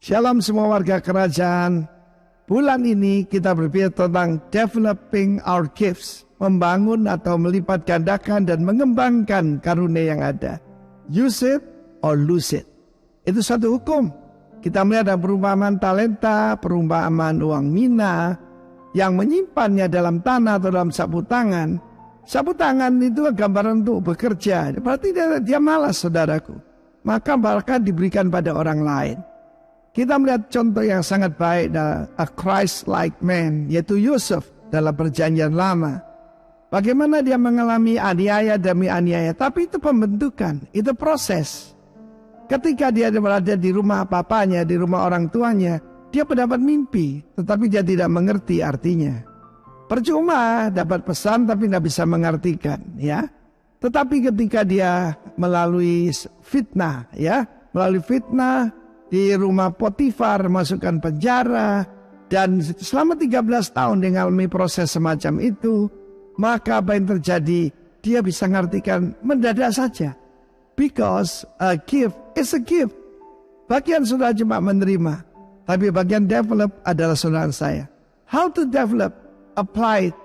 Shalom semua warga kerajaan. Bulan ini kita berbicara tentang developing our gifts, membangun atau melipat gandakan dan mengembangkan karunia yang ada. Use it or lose it. Itu satu hukum. Kita melihat ada perumpamaan talenta, perumpamaan uang mina yang menyimpannya dalam tanah atau dalam sapu tangan. Sapu tangan itu gambaran untuk bekerja. Berarti dia malas, saudaraku. Maka bahkan diberikan pada orang lain. Kita melihat contoh yang sangat baik, a Christ-like man, yaitu Yusuf dalam perjanjian lama. Bagaimana dia mengalami aniaya demi aniaya, tapi itu pembentukan, itu proses. Ketika dia berada di rumah papanya, di rumah orang tuanya, dia mendapat mimpi, tetapi dia tidak mengerti artinya. Percuma dapat pesan tapi tidak bisa mengartikan, ya. Tetapi ketika dia melalui fitnah, di rumah Potifar, masukkan penjara, dan selama 13 tahun dia mengalami proses semacam itu, maka apa yang terjadi, dia bisa mengartikan mendadak saja. Because a gift is a gift. Bagian sudah cuma menerima, tapi bagian develop adalah saudara saya. How to develop, apply it.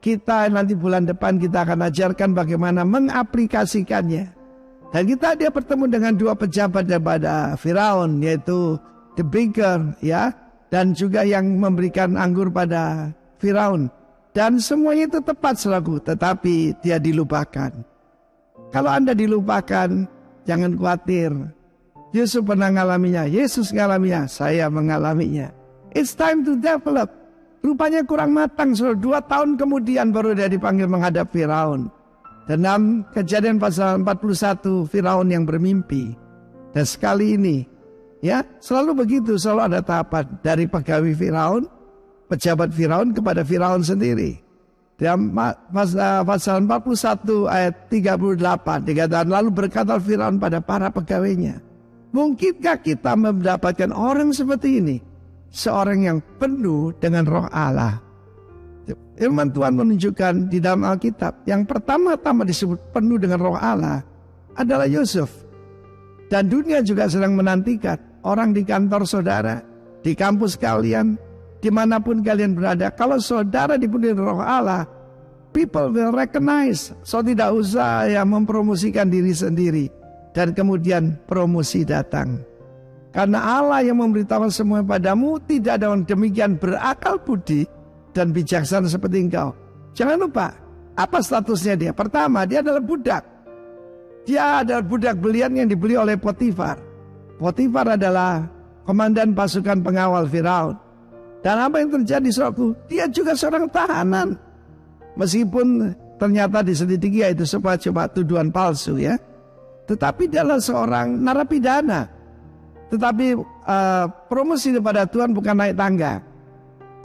Kita nanti bulan depan kita akan ajarkan bagaimana mengaplikasikannya. Dan dia bertemu dengan dua pejabat daripada Firaun, yaitu the baker, ya, dan juga yang memberikan anggur pada Firaun. Dan semuanya itu tepat selaku, tetapi dia dilupakan. Kalau Anda dilupakan, jangan khawatir. Yusuf pernah mengalaminya, Yesus mengalaminya, saya mengalaminya. It's time to develop. Rupanya kurang matang, 2 tahun kemudian baru dia dipanggil menghadap Firaun. Dan dalam Kejadian pasal 41, Firaun yang bermimpi. Dan sekali ini, ya, selalu begitu, selalu ada tahapan dari pegawai Firaun, pejabat Firaun kepada Firaun sendiri. Dalam pasal 41 ayat 38 dikatakan, lalu berkata Firaun pada para pegawainya, mungkinkah kita mendapatkan orang seperti ini, seorang yang penuh dengan roh Allah? Firman Tuhan menunjukkan di dalam Alkitab, yang pertama-tama disebut penuh dengan roh Allah adalah Yusuf. Dan dunia juga sedang menantikan orang di kantor saudara, di kampus kalian, dimanapun kalian berada. Kalau saudara dipenuhi roh Allah, people will recognize. So tidak usah mempromosikan diri sendiri. Dan kemudian promosi datang. Karena Allah yang memberitahu semua padamu, tidak ada orang demikian berakal budi dan bijaksana seperti engkau. Jangan lupa, apa statusnya dia? Pertama, dia adalah budak. Dia adalah budak belian yang dibeli oleh Potifar. Potifar adalah komandan pasukan pengawal Firaun. Dan apa yang terjadi, saudaraku? Dia juga seorang tahanan. Meskipun ternyata diselidiki itu cuma tuduhan palsu, ya. Tetapi dia adalah seorang narapidana. Tetapi promosi daripada Tuhan bukan naik tangga.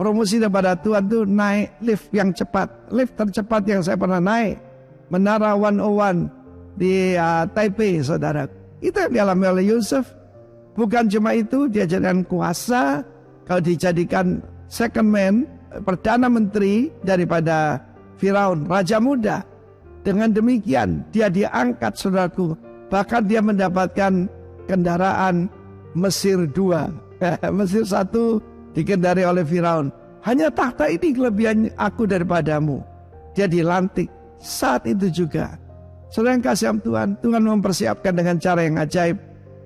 Promosi daripada Tuhan itu naik lift yang cepat. Lift tercepat yang saya pernah naik, Menara 101 di Taipei, saudara. Itu yang dialami oleh Yusuf. Bukan cuma itu, dia jadikan kuasa. Kalau dijadikan second man, Perdana Menteri daripada Firaun, Raja Muda. Dengan demikian, dia diangkat, saudaraku. Bahkan dia mendapatkan kendaraan Mesir 2. Mesir 1 dikendari oleh Firaun. Hanya takhta ini kelebihan aku daripadamu. Dia dilantik saat itu juga. Saudara yang kasih Tuhan, Tuhan mempersiapkan dengan cara yang ajaib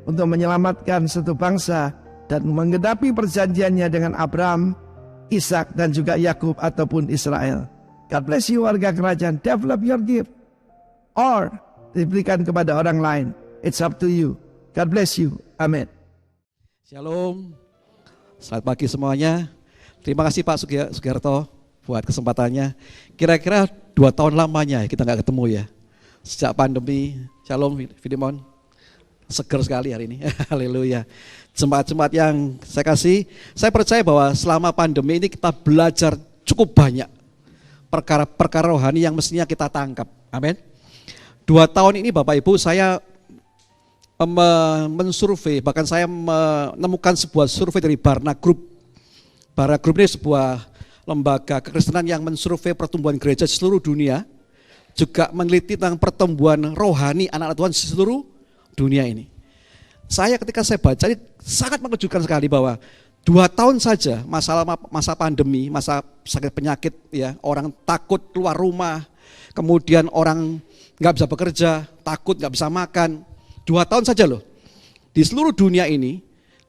untuk menyelamatkan satu bangsa dan menggenapi perjanjiannya dengan Abraham, Ishak dan juga Yakub ataupun Israel. God bless you warga kerajaan. Develop your gift or diberikan kepada orang lain. It's up to you. God bless you. Amin. Shalom. Selamat pagi semuanya. Terima kasih Pak Sugiharto buat kesempatannya. Kira-kira 2 tahun lamanya kita nggak ketemu ya. Sejak pandemi. Shalom Fidimon. Seger sekali hari ini. Haleluya. Jemaat-jemaat yang saya kasih, saya percaya bahwa selama pandemi ini kita belajar cukup banyak perkara-perkara rohani yang mestinya kita tangkap. Amin. 2 tahun ini Bapak Ibu saya mensurvei, bahkan saya menemukan sebuah survei dari Barna Group. Barna Group ini sebuah lembaga kekristenan yang mensurvei pertumbuhan gereja di seluruh dunia, juga meneliti tentang pertumbuhan rohani anak-anak Tuhan di seluruh dunia ini. Saya ketika saya baca ini sangat mengejutkan sekali bahwa 2 tahun saja masa pandemi, masa sakit penyakit, ya, orang takut keluar rumah, kemudian orang nggak bisa bekerja, takut nggak bisa makan. 2 tahun saja loh. Di seluruh dunia ini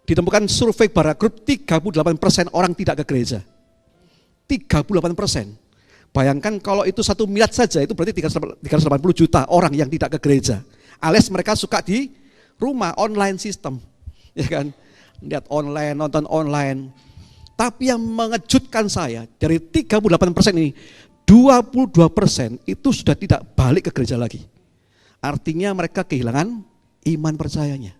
ditemukan survei Barna Group 38% orang tidak ke gereja. 38%. Bayangkan kalau itu 1 miliar saja, itu berarti 380 juta orang yang tidak ke gereja. Alias mereka suka di rumah, online system, ya kan? Lihat online, nonton online. Tapi yang mengejutkan saya, dari 38% ini, 22% itu sudah tidak balik ke gereja lagi. Artinya mereka kehilangan iman percayanya.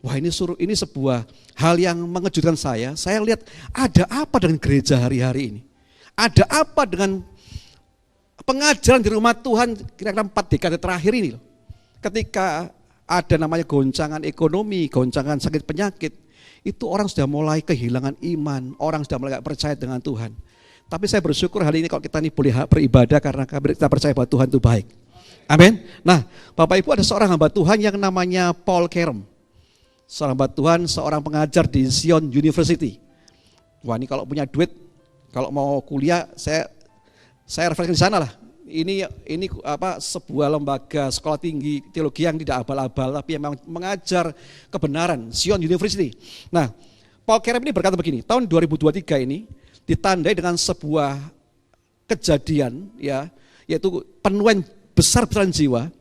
Wah, ini sebuah hal yang mengejutkan saya. Saya lihat ada apa dengan gereja hari-hari ini? Ada apa dengan pengajaran di rumah Tuhan kira-kira 4 dekade terakhir ini loh. Ketika ada namanya goncangan ekonomi, goncangan sakit penyakit, itu orang sudah mulai kehilangan iman, orang sudah mulai gak percaya dengan Tuhan. Tapi saya bersyukur hari ini kalau kita ini boleh beribadah karena kita percaya bahwa Tuhan itu baik. Amin. Nah, Bapak Ibu, ada seorang hamba Tuhan yang namanya Paul Kerem. Seorang hamba Tuhan, seorang pengajar di Zion University. Wah, ini kalau punya duit, kalau mau kuliah, saya referensi di sana lah. Ini sebuah lembaga sekolah tinggi teologi yang tidak abal-abal, tapi yang mengajar kebenaran, Zion University. Nah, Paul Kerem ini berkata begini, tahun 2023 ini ditandai dengan sebuah kejadian, ya, yaitu penuaian besar-besaran jiwa,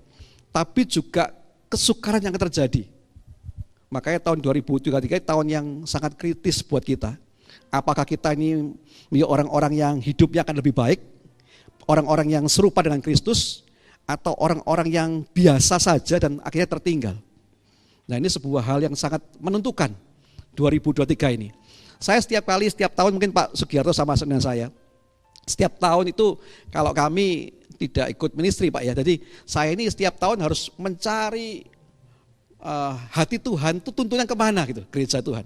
tapi juga kesukaran yang akan terjadi. Makanya tahun 2023 tahun yang sangat kritis buat kita. Apakah kita ini menjadi orang-orang yang hidupnya akan lebih baik, orang-orang yang serupa dengan Kristus, atau orang-orang yang biasa saja dan akhirnya tertinggal. Nah, ini sebuah hal yang sangat menentukan 2023 ini. Saya setiap tahun, mungkin Pak Sugiarto sama dengan saya, setiap tahun itu kalau kami tidak ikut ministry Pak ya, jadi saya ini setiap tahun harus mencari hati Tuhan itu tuntunan kemana gitu, gereja Tuhan.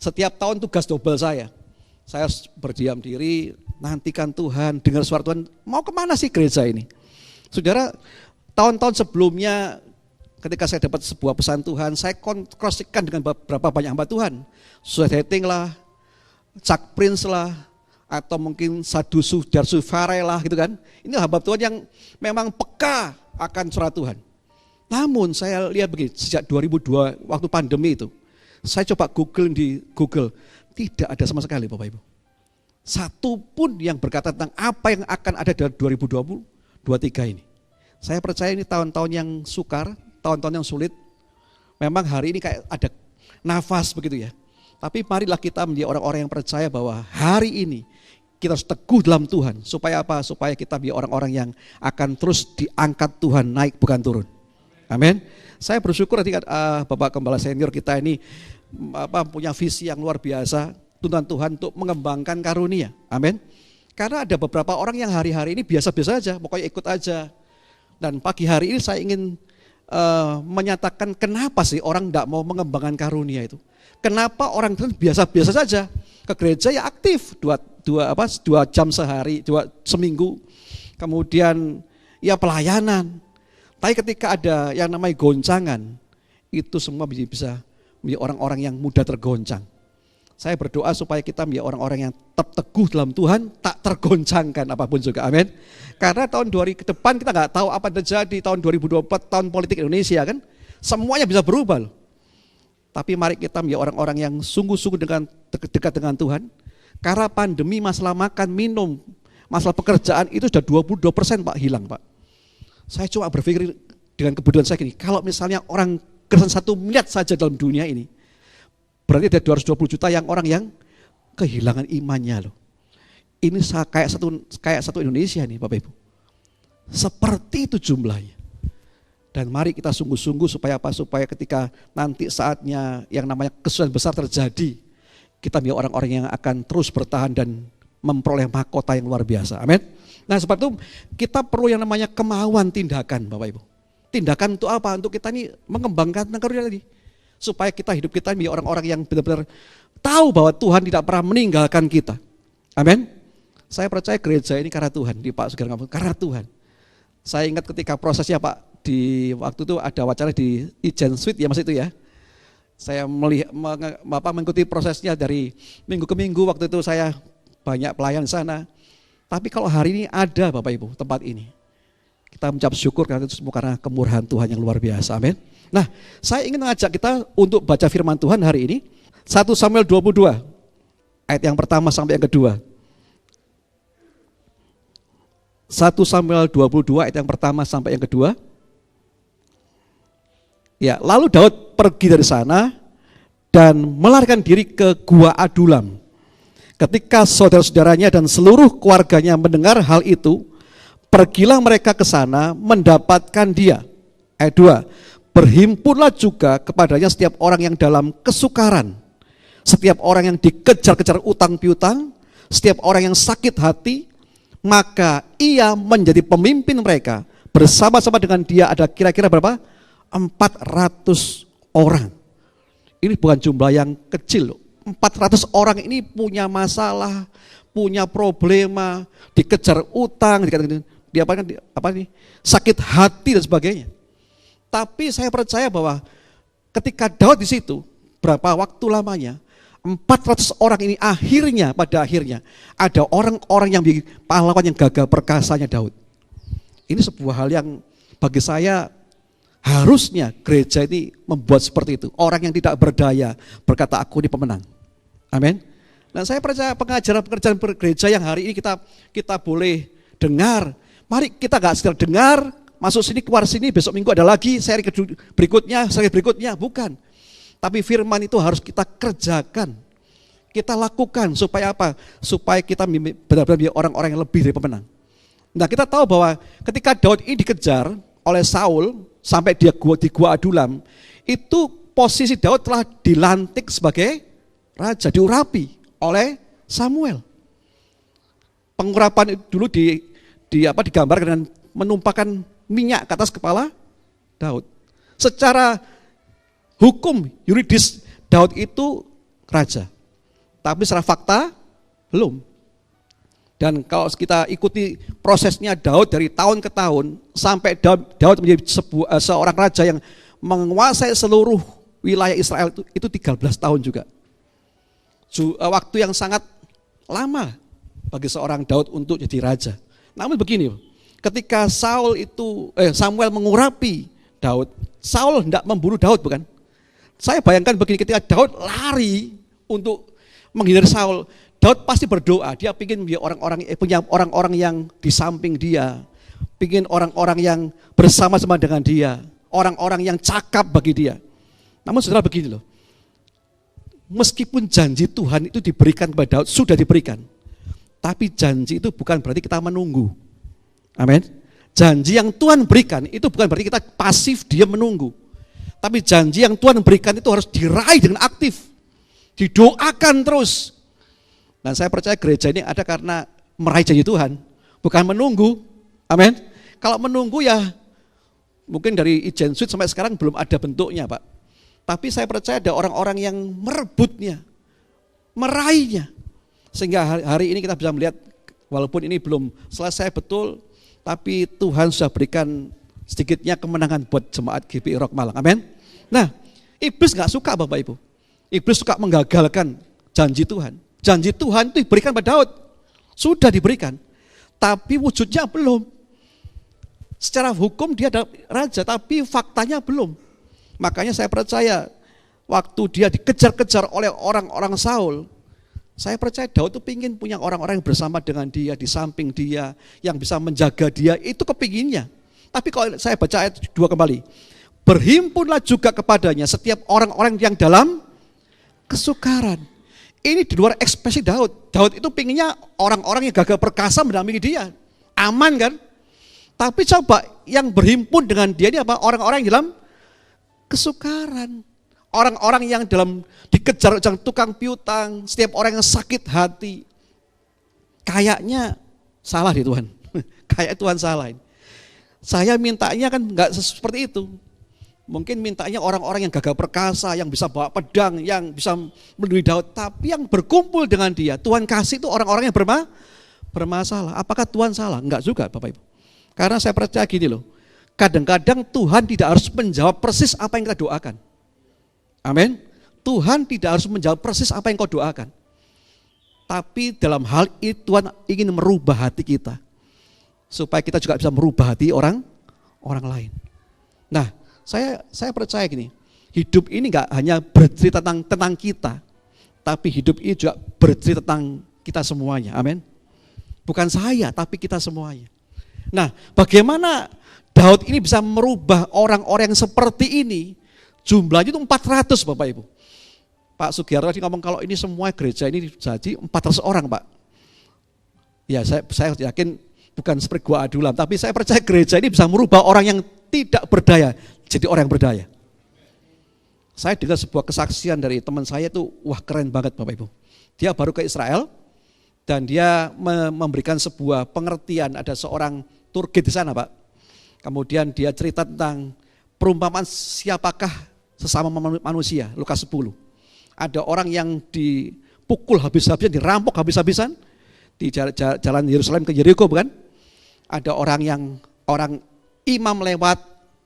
Setiap tahun tugas double saya berdiam diri, nantikan Tuhan, dengar suara Tuhan, mau kemana sih gereja ini? Saudara, tahun-tahun sebelumnya ketika saya dapat sebuah pesan Tuhan, saya cross-check dengan beberapa banyak hamba Tuhan. Sudah dating lah, Chuck Prince lah, atau mungkin Sadhu Darsu Farai lah gitu kan. Ini hamba Tuhan yang memang peka akan suara Tuhan. Namun saya lihat begini, sejak 2002 waktu pandemi itu, saya coba di Google, tidak ada sama sekali Bapak Ibu. Satu pun yang berkata tentang apa yang akan ada dalam 2023 ini. Saya percaya ini tahun-tahun yang sukar, tahun-tahun yang sulit. Memang hari ini kayak ada nafas begitu ya. Tapi marilah kita menjadi orang-orang yang percaya bahwa hari ini kita harus teguh dalam Tuhan. Supaya apa? Supaya kita menjadi orang-orang yang akan terus diangkat Tuhan, naik bukan turun. Amin. Saya bersyukur ketika Bapak Gembala Senior kita ini punya visi yang luar biasa, tuntunan Tuhan untuk mengembangkan karunia. Amin. Karena ada beberapa orang yang hari-hari ini biasa-biasa aja, pokoknya ikut aja. Dan pagi hari ini saya ingin menyatakan kenapa sih orang tidak mau mengembangkan karunia itu. Kenapa orang itu biasa-biasa saja ke gereja ya aktif 2 jam sehari, seminggu, kemudian ya pelayanan. Tapi ketika ada yang namanya goncangan, itu semua bisa menjadi orang-orang yang mudah tergoncang. Saya berdoa supaya kita menjadi orang-orang yang tetap teguh dalam Tuhan, tak tergoncangkan apapun juga, amin. Karena tahun 2000 ke depan kita nggak tahu apa yang terjadi, tahun 2024, tahun politik Indonesia kan, semuanya bisa berubah loh. Tapi mari kita menjadi orang-orang yang sungguh-sungguh dekat dengan Tuhan. Karena pandemi, masalah makan, minum, masalah pekerjaan itu sudah 22% Pak hilang Pak. Saya coba berpikir dengan kebodohan saya gini, kalau misalnya orang Kristen 1 miliar saja dalam dunia ini, berarti ada 220 juta orang yang kehilangan imannya loh. Ini kayak satu Indonesia nih Bapak Ibu. Seperti itu jumlahnya. Dan mari kita sungguh-sungguh supaya apa? Supaya ketika nanti saatnya yang namanya kesulitan besar terjadi, kita menjadi orang-orang yang akan terus bertahan dan memperoleh mahkota yang luar biasa. Amin. Nah, sebab itu kita perlu yang namanya kemauan tindakan Bapak Ibu. Tindakan untuk apa? Untuk kita ini mengembangkan karunia tadi. Supaya hidup kita menjadi orang-orang yang benar-benar tahu bahwa Tuhan tidak pernah meninggalkan kita. Amin. Saya percaya gereja ini karena Tuhan, di Pak Sugeng karena Tuhan. Saya ingat ketika prosesnya Pak di waktu itu ada wacana di Ijen Suite ya Mas itu ya. Saya mengikuti prosesnya dari minggu ke minggu, waktu itu saya banyak pelayan di sana. Tapi kalau hari ini ada Bapak Ibu tempat ini, kita mengucap syukur karena itu semua karena kemurahan Tuhan yang luar biasa. Amin. Nah, saya ingin mengajak kita untuk baca firman Tuhan hari ini. 1 Samuel 22 ayat yang pertama sampai yang kedua. 1 Samuel 22 ayat yang pertama sampai yang kedua. Ya, lalu Daud pergi dari sana dan melarikan diri ke Gua Adulam. Ketika saudara-saudaranya dan seluruh keluarganya mendengar hal itu, pergilah mereka ke sana mendapatkan dia. Ayat 2, berhimpunlah juga kepadanya setiap orang yang dalam kesukaran, setiap orang yang dikejar-kejar utang piutang, setiap orang yang sakit hati, maka ia menjadi pemimpin mereka. Bersama-sama dengan dia ada kira-kira berapa? 400 orang. Ini bukan jumlah yang kecil loh. 400 orang ini punya masalah, punya problema, dikejar utang, sakit hati dan sebagainya. Tapi saya percaya bahwa ketika Daud di situ, berapa waktu lamanya, 400 orang ini pada akhirnya ada orang-orang yang pahlawan yang gagah perkasanya Daud. Ini sebuah hal yang bagi saya harusnya gereja ini membuat seperti itu. Orang yang tidak berdaya berkata aku ini pemenang. Amin. Dan saya percaya pengajaran gereja yang hari ini kita boleh dengar. Mari kita gak sekedar dengar, masuk sini keluar sini, besok minggu ada lagi seri berikutnya, bukan. Tapi firman itu harus kita kerjakan. Kita lakukan supaya apa? Supaya kita benar-benar menjadi orang-orang yang lebih dari pemenang. Nah, kita tahu bahwa ketika Daud ini dikejar oleh Saul sampai dia di Gua Adulam, itu posisi Daud telah dilantik sebagai raja, diurapi oleh Samuel. Pengurapan dulu digambarkan dengan menumpahkan minyak ke atas kepala Daud. Secara hukum yuridis Daud itu raja, tapi secara fakta belum. Dan kalau kita ikuti prosesnya Daud dari tahun ke tahun sampai Daud menjadi seorang raja yang menguasai seluruh wilayah Israel itu 13 tahun juga. Waktu yang sangat lama bagi seorang Daud untuk jadi raja. Namun begini, ketika Samuel mengurapi Daud, Saul hendak membunuh Daud, bukan? Saya bayangkan begini, ketika Daud lari untuk menghindari Saul, Daud pasti berdoa, dia ingin punya orang-orang yang di samping dia, ingin orang-orang yang bersama-sama dengan dia, orang-orang yang cakap bagi dia. Namun saudara begini loh, meskipun janji Tuhan itu diberikan kepada Daud, sudah diberikan, tapi janji itu bukan berarti kita menunggu. Amin. Janji yang Tuhan berikan itu bukan berarti kita pasif diam menunggu. Tapi janji yang Tuhan berikan itu harus diraih dengan aktif, didoakan terus. Dan saya percaya gereja ini ada karena meraih janji Tuhan, bukan menunggu. Amin. Kalau menunggu ya mungkin dari Ijen Suite sampai sekarang belum ada bentuknya, Pak. Tapi saya percaya ada orang-orang yang merebutnya, meraihnya. Sehingga hari ini kita bisa melihat, walaupun ini belum selesai betul, tapi Tuhan sudah berikan sedikitnya kemenangan buat jemaat GBI Rock Malang. Amin. Nah, iblis gak suka Bapak Ibu. Iblis suka menggagalkan janji Tuhan. Janji Tuhan itu diberikan pada Daud. Sudah diberikan. Tapi wujudnya belum. Secara hukum dia adalah raja, tapi faktanya belum. Makanya saya percaya waktu dia dikejar-kejar oleh orang-orang Saul, saya percaya Daud itu ingin punya orang-orang yang bersama dengan dia, di samping dia, yang bisa menjaga dia, itu kepinginnya. Tapi kalau saya baca ayat 2 kembali, berhimpunlah juga kepadanya setiap orang-orang yang dalam kesukaran. Ini di luar ekspresi Daud. Daud itu pinginnya orang-orang yang gagah perkasa mendampingi dia. Aman kan? Tapi coba yang berhimpun dengan dia ini apa? Orang-orang yang dalam kesukaran. Orang-orang yang dalam dikejar tukang piutang, setiap orang yang sakit hati. Kayaknya salah di Tuhan. Kayak Tuhan salahin. Saya mintanya kan enggak seperti itu. Mungkin mintanya orang-orang yang gagah perkasa, yang bisa bawa pedang, yang bisa melindungi Daud. Tapi yang berkumpul dengan dia, Tuhan kasih itu orang-orang yang bermasalah. Apakah Tuhan salah? Enggak juga Bapak Ibu. Karena saya percaya gini loh, Kadang-kadang Tuhan tidak harus menjawab persis apa yang kita doakan. Amin. Tuhan tidak harus menjawab persis apa yang kau doakan. Tapi dalam hal itu Tuhan ingin merubah hati kita. Supaya kita juga bisa merubah hati orang lain. Nah, saya percaya gini, hidup ini enggak hanya bercerita tentang kita, tapi hidup ini juga bercerita tentang kita semuanya. Amin. Bukan saya, tapi kita semuanya. Nah, bagaimana Daud ini bisa merubah orang-orang yang seperti ini? Jumlahnya itu 400 Bapak Ibu. Pak Sugiyarto tadi ngomong kalau ini semua gereja ini jadi 400 orang Pak. Ya saya yakin bukan seperti gua adulam, tapi saya percaya gereja ini bisa merubah orang yang tidak berdaya jadi orang yang berdaya. Saya dengar sebuah kesaksian dari teman saya itu, wah keren banget Bapak Ibu. Dia baru ke Israel dan dia memberikan sebuah pengertian, ada seorang tour guide di sana Pak. Kemudian dia cerita tentang perumpamaan siapakah sesama manusia, Lukas 10. Ada orang yang dipukul habis-habisan, dirampok habis-habisan di jalan Yerusalem ke Yeriko bukan? Ada orang imam lewat,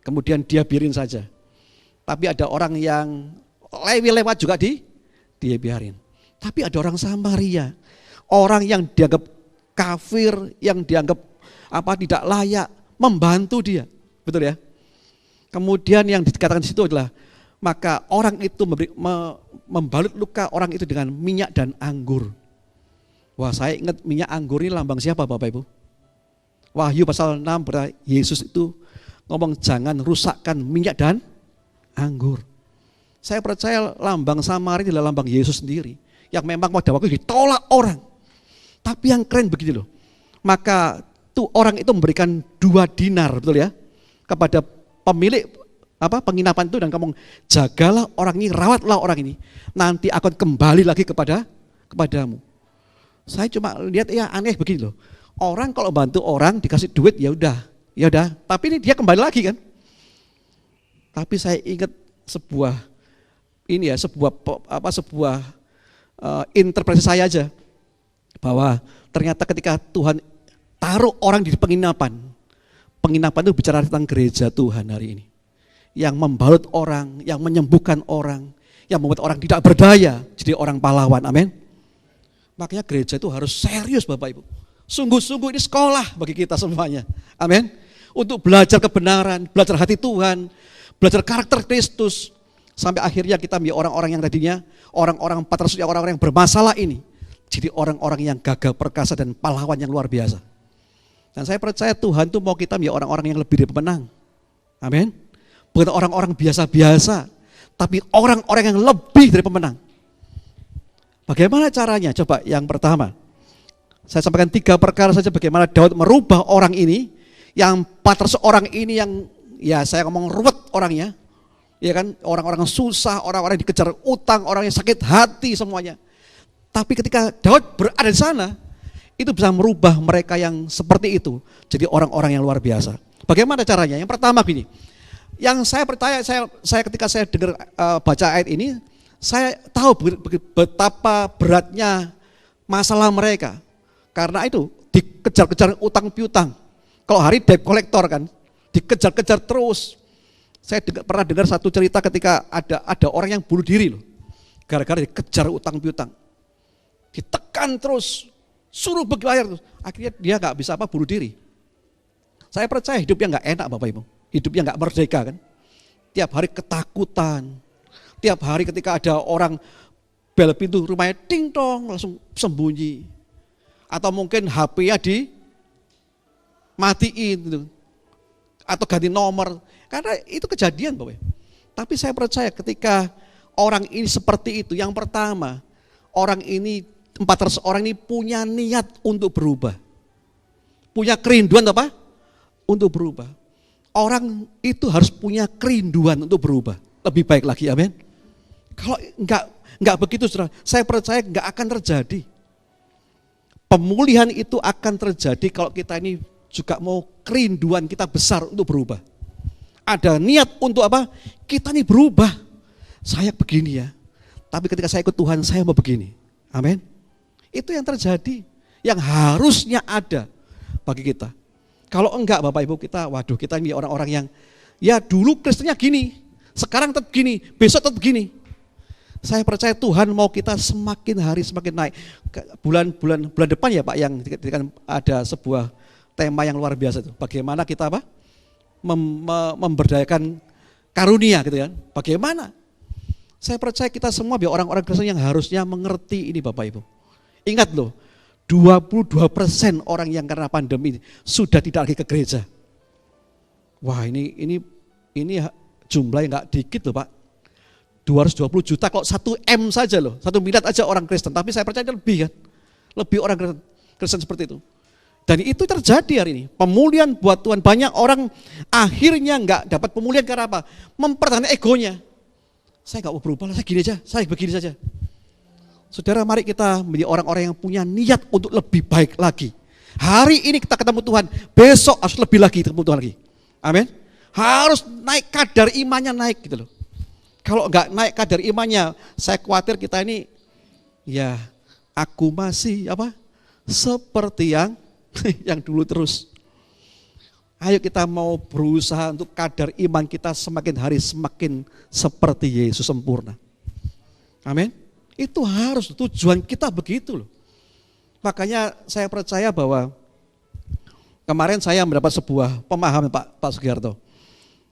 kemudian dia biarin saja. Tapi ada orang yang Lewi lewat juga dia biarin. Tapi ada orang Samaria, orang yang dianggap kafir, yang dianggap tidak layak, membantu dia, betul ya? Kemudian yang dikatakan di situ adalah maka orang itu membalut luka orang itu dengan minyak dan anggur. Wah, saya ingat minyak anggur ini lambang siapa Bapak Ibu? Wahyu pasal 6 berkata Yesus itu ngomong jangan rusakkan minyak dan anggur. Saya percaya lambang Samaria adalah lambang Yesus sendiri yang memang pada waktu ditolak orang. Tapi yang keren begini loh. Maka orang itu memberikan 2 dinar, betul ya, kepada pemilik penginapan itu dan ngomong jagalah orang ini, rawatlah orang ini, nanti akan kembali lagi kepadamu. Saya cuma lihat ya aneh begini loh. Orang kalau bantu orang dikasih duit ya udah. Tapi ini dia kembali lagi kan. Tapi saya ingat sebuah interpretasi saya aja bahwa ternyata ketika Tuhan taruh orang di penginapan itu bicara tentang gereja Tuhan hari ini. Yang membalut orang, yang menyembuhkan orang, yang membuat orang tidak berdaya jadi orang pahlawan, amin. Makanya gereja itu harus serius Bapak Ibu. Sungguh-sungguh ini sekolah bagi kita semuanya, amin. Untuk belajar kebenaran, belajar hati Tuhan, belajar karakter Kristus. Sampai akhirnya kita menjadi orang-orang yang tadinya, orang-orang 400 orang-orang yang bermasalah ini. Jadi orang-orang yang gagah perkasa dan pahlawan yang luar biasa. Dan saya percaya Tuhan itu mau kita menjadi orang-orang yang lebih dari pemenang. Amin. Bukan orang-orang biasa-biasa, tapi orang-orang yang lebih dari pemenang. Bagaimana caranya? Coba yang pertama, saya sampaikan 3 perkara saja bagaimana Daud merubah orang ini, yang 400 orang ini yang ya saya ngomong ruwet orangnya, ya kan, orang-orang susah, orang-orang yang dikejar utang, orang yang sakit hati semuanya. Tapi ketika Daud berada di sana, itu bisa merubah mereka yang seperti itu jadi orang-orang yang luar biasa. Bagaimana caranya? Yang pertama gini, yang saya percaya, saya ketika saya dengar baca ayat ini, saya tahu betapa beratnya masalah mereka. Karena itu dikejar-kejar utang piutang. Kalau hari debt collector kan, dikejar-kejar terus. Saya pernah dengar satu cerita ketika ada orang yang bunuh diri loh, gara-gara dikejar utang piutang, ditekan terus, suruh berbayar, akhirnya dia nggak bisa bunuh diri. Saya percaya hidupnya nggak enak Bapak Ibu, hidupnya nggak merdeka kan. Tiap hari ketakutan, tiap hari ketika ada orang bel pintu rumahnya ting tong langsung sembunyi, atau mungkin HP-nya dimatiin gitu, atau ganti nomor, karena itu kejadian Bapak Ibu. Tapi saya percaya ketika orang ini seperti itu, yang pertama orang ini 400 orang ini punya niat untuk berubah, punya kerinduan apa? Untuk berubah. Orang itu harus punya kerinduan untuk berubah, lebih baik lagi, amin. Kalau enggak begitu, saudara, saya percaya enggak akan terjadi. Pemulihan itu akan terjadi kalau kita ini juga mau kerinduan kita besar untuk berubah. Ada niat untuk apa? Kita ini berubah. Saya begini ya, tapi ketika saya ikut Tuhan, saya mau begini, amin. Itu yang terjadi, yang harusnya ada bagi kita. Kalau enggak Bapak Ibu kita ini orang-orang yang ya dulu Kristennya gini, sekarang tetap gini, besok tetap gini. Saya percaya Tuhan mau kita semakin hari semakin naik. Bulan depan ya Pak, yang ada sebuah tema yang luar biasa itu. Bagaimana kita memberdayakan karunia gitu kan. Bagaimana? Saya percaya kita semua orang-orang Kristen yang harusnya mengerti ini Bapak Ibu. Ingat loh, 22% orang yang karena pandemi ini sudah tidak lagi ke gereja. Wah ini jumlah yang gak dikit loh Pak. 220 juta kalau 1 M saja loh, 1 miliar aja orang Kristen. Tapi saya percaya lebih kan, lebih orang Kristen seperti itu. Dan itu terjadi hari ini, pemulihan buat Tuhan. Banyak orang akhirnya gak dapat pemulihan karena apa? Mempertahankan egonya. Saya gak mau berubah, saya gini aja, saya begini saja. Saudara, mari kita menjadi orang-orang yang punya niat untuk lebih baik lagi. Hari ini kita ketemu Tuhan, besok harus lebih lagi ketemu Tuhan lagi. Amin. Harus naik kadar imannya, naik gitu loh. Kalau enggak naik kadar imannya, saya khawatir kita ini ya aku masih seperti yang dulu terus. Ayo kita mau berusaha untuk kadar iman kita semakin hari semakin seperti Yesus sempurna. Amin. Itu harus tujuan kita begitu loh. Makanya saya percaya bahwa kemarin saya mendapat sebuah pemahaman Pak Sugiarto.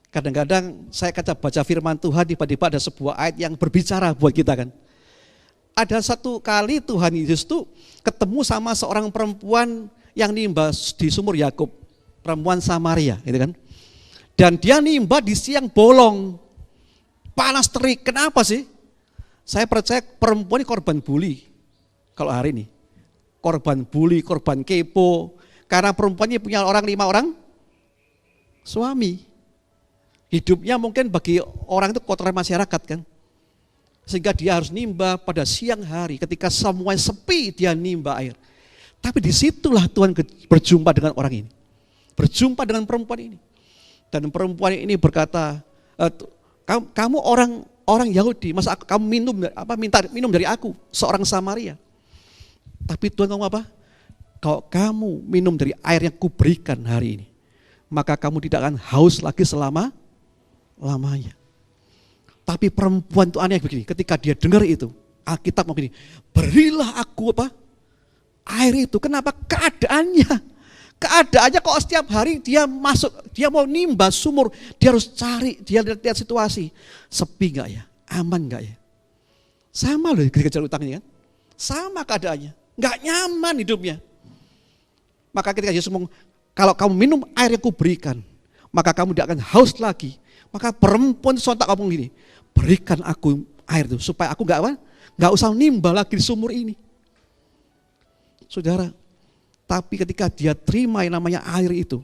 Kadang-kadang saya baca firman Tuhan, tiba-tiba ada sebuah ayat yang berbicara buat kita kan. Ada satu kali Tuhan Yesus tuh ketemu sama seorang perempuan yang nimba di sumur Yakub, perempuan Samaria gitu kan. Dan dia nimba di siang bolong, panas terik. Kenapa sih? Saya percaya perempuan ini korban bully kalau hari ini. Korban bully, korban kepo. Karena perempuan ini punya 5 orang suami. Hidupnya mungkin bagi orang itu kotoran masyarakat kan. Sehingga dia harus nimba pada siang hari ketika semuanya sepi, dia nimba air. Tapi disitulah Tuhan berjumpa dengan orang ini. Berjumpa dengan perempuan ini. Dan perempuan ini berkata, kamu orang Yahudi, masa kamu minta minum dari aku, seorang Samaria. Tapi Tuhan ngomong apa? Kalau kamu minum dari air yang kuberikan hari ini, maka kamu tidak akan haus lagi selama-lamanya. Tapi perempuan itu aneh begini, ketika dia dengar itu, Alkitab mau begini, berilah aku air itu. Kenapa? Keadaannya kok setiap hari dia masuk, dia mau nimba sumur, dia harus cari, dia lihat situasi. Sepi gak ya? Aman gak ya? Sama loh dikejar utangnya kan? Sama keadaannya, gak nyaman hidupnya. Maka ketika Yesus ngomong, kalau kamu minum air yang kuberikan, maka kamu tidak akan haus lagi. Maka perempuan sontak ngomong gini, berikan aku air itu, supaya aku gak usah nimba lagi di sumur ini. Saudara, tapi ketika dia terima yang namanya air itu,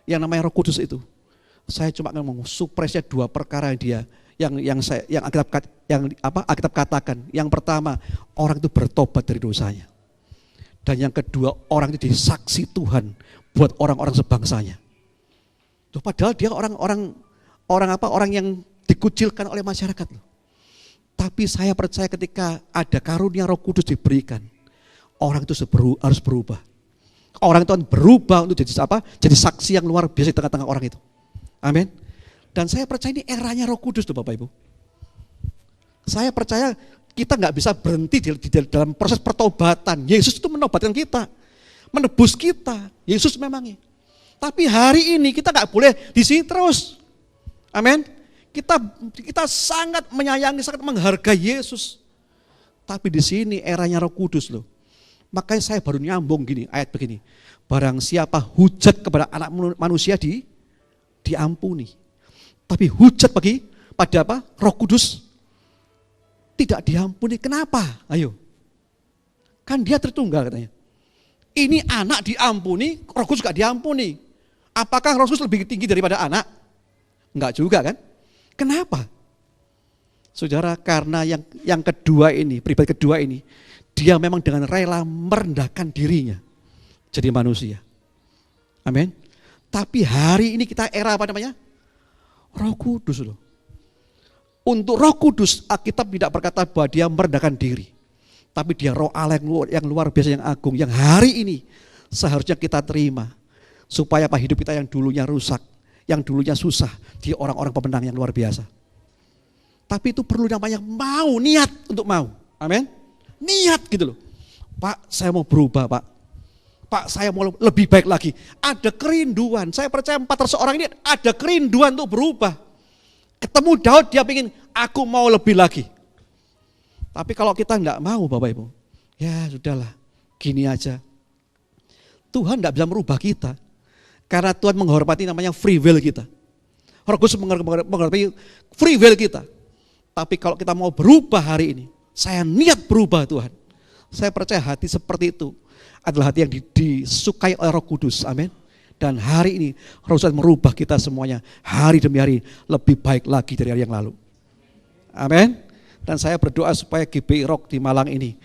yang namanya Roh Kudus itu, saya cuma ngomong surprise-nya 2 perkara yang Alkitab katakan. Yang pertama, orang itu bertobat dari dosanya. Dan yang kedua, orang itu jadi saksi Tuhan buat orang-orang sebangsanya. Tuh, padahal dia orang yang dikucilkan oleh masyarakat loh. Tapi saya percaya ketika ada karunia Roh Kudus diberikan, orang itu harus berubah. Orang itu berubah untuk jadi saksi yang luar biasa di tengah-tengah orang itu. Amin. Dan saya percaya ini eranya Roh Kudus tuh Bapak Ibu. Saya percaya kita nggak bisa berhenti di dalam proses pertobatan. Yesus itu menobatkan kita, menebus kita. Yesus memangnya. Tapi hari ini kita nggak boleh di sini terus. Amin. Kita sangat menyayangi, sangat menghargai Yesus. Tapi di sini eranya Roh Kudus loh. Makanya saya baru nyambung gini, ayat begini. Barang siapa hujat kepada anak manusia diampuni. Tapi hujat pada Roh Kudus tidak diampuni. Kenapa? Ayo. Kan dia Tritunggal katanya. Ini anak diampuni, Roh Kudus juga diampuni. Apakah Roh Kudus lebih tinggi daripada anak? Enggak juga kan? Kenapa? Saudara, karena yang kedua ini, pribadi kedua ini, dia memang dengan rela merendahkan dirinya jadi manusia. Amin. Tapi hari ini kita era Roh Kudus loh. Untuk Roh Kudus, Alkitab tidak berkata bahwa dia merendahkan diri. Tapi dia Roh Allah yang luar biasa, yang agung, yang hari ini seharusnya kita terima. Supaya apa? Hidup kita yang dulunya rusak, yang dulunya susah, di orang-orang pemenang yang luar biasa. Tapi itu perlu namanya mau, niat untuk mau. Amin. Niat gitu loh. Pak, saya mau berubah, Pak. Pak, saya mau lebih baik lagi. Ada kerinduan. Saya percaya 400 orang ini ada kerinduan untuk berubah. Ketemu Daud, dia ingin, aku mau lebih lagi. Tapi kalau kita enggak mau Bapak Ibu, ya sudahlah, gini aja. Tuhan enggak bisa merubah kita. Karena Tuhan menghormati namanya free will kita. Roh Kudus menghormati free will kita. Tapi kalau kita mau berubah hari ini, saya niat berubah Tuhan. Saya percaya hati seperti itu adalah hati yang disukai oleh Roh Kudus. Amin. Dan hari ini Roh Kudus merubah kita semuanya. Hari demi hari lebih baik lagi dari hari yang lalu. Amin. Dan saya berdoa supaya GBI Rock di Malang ini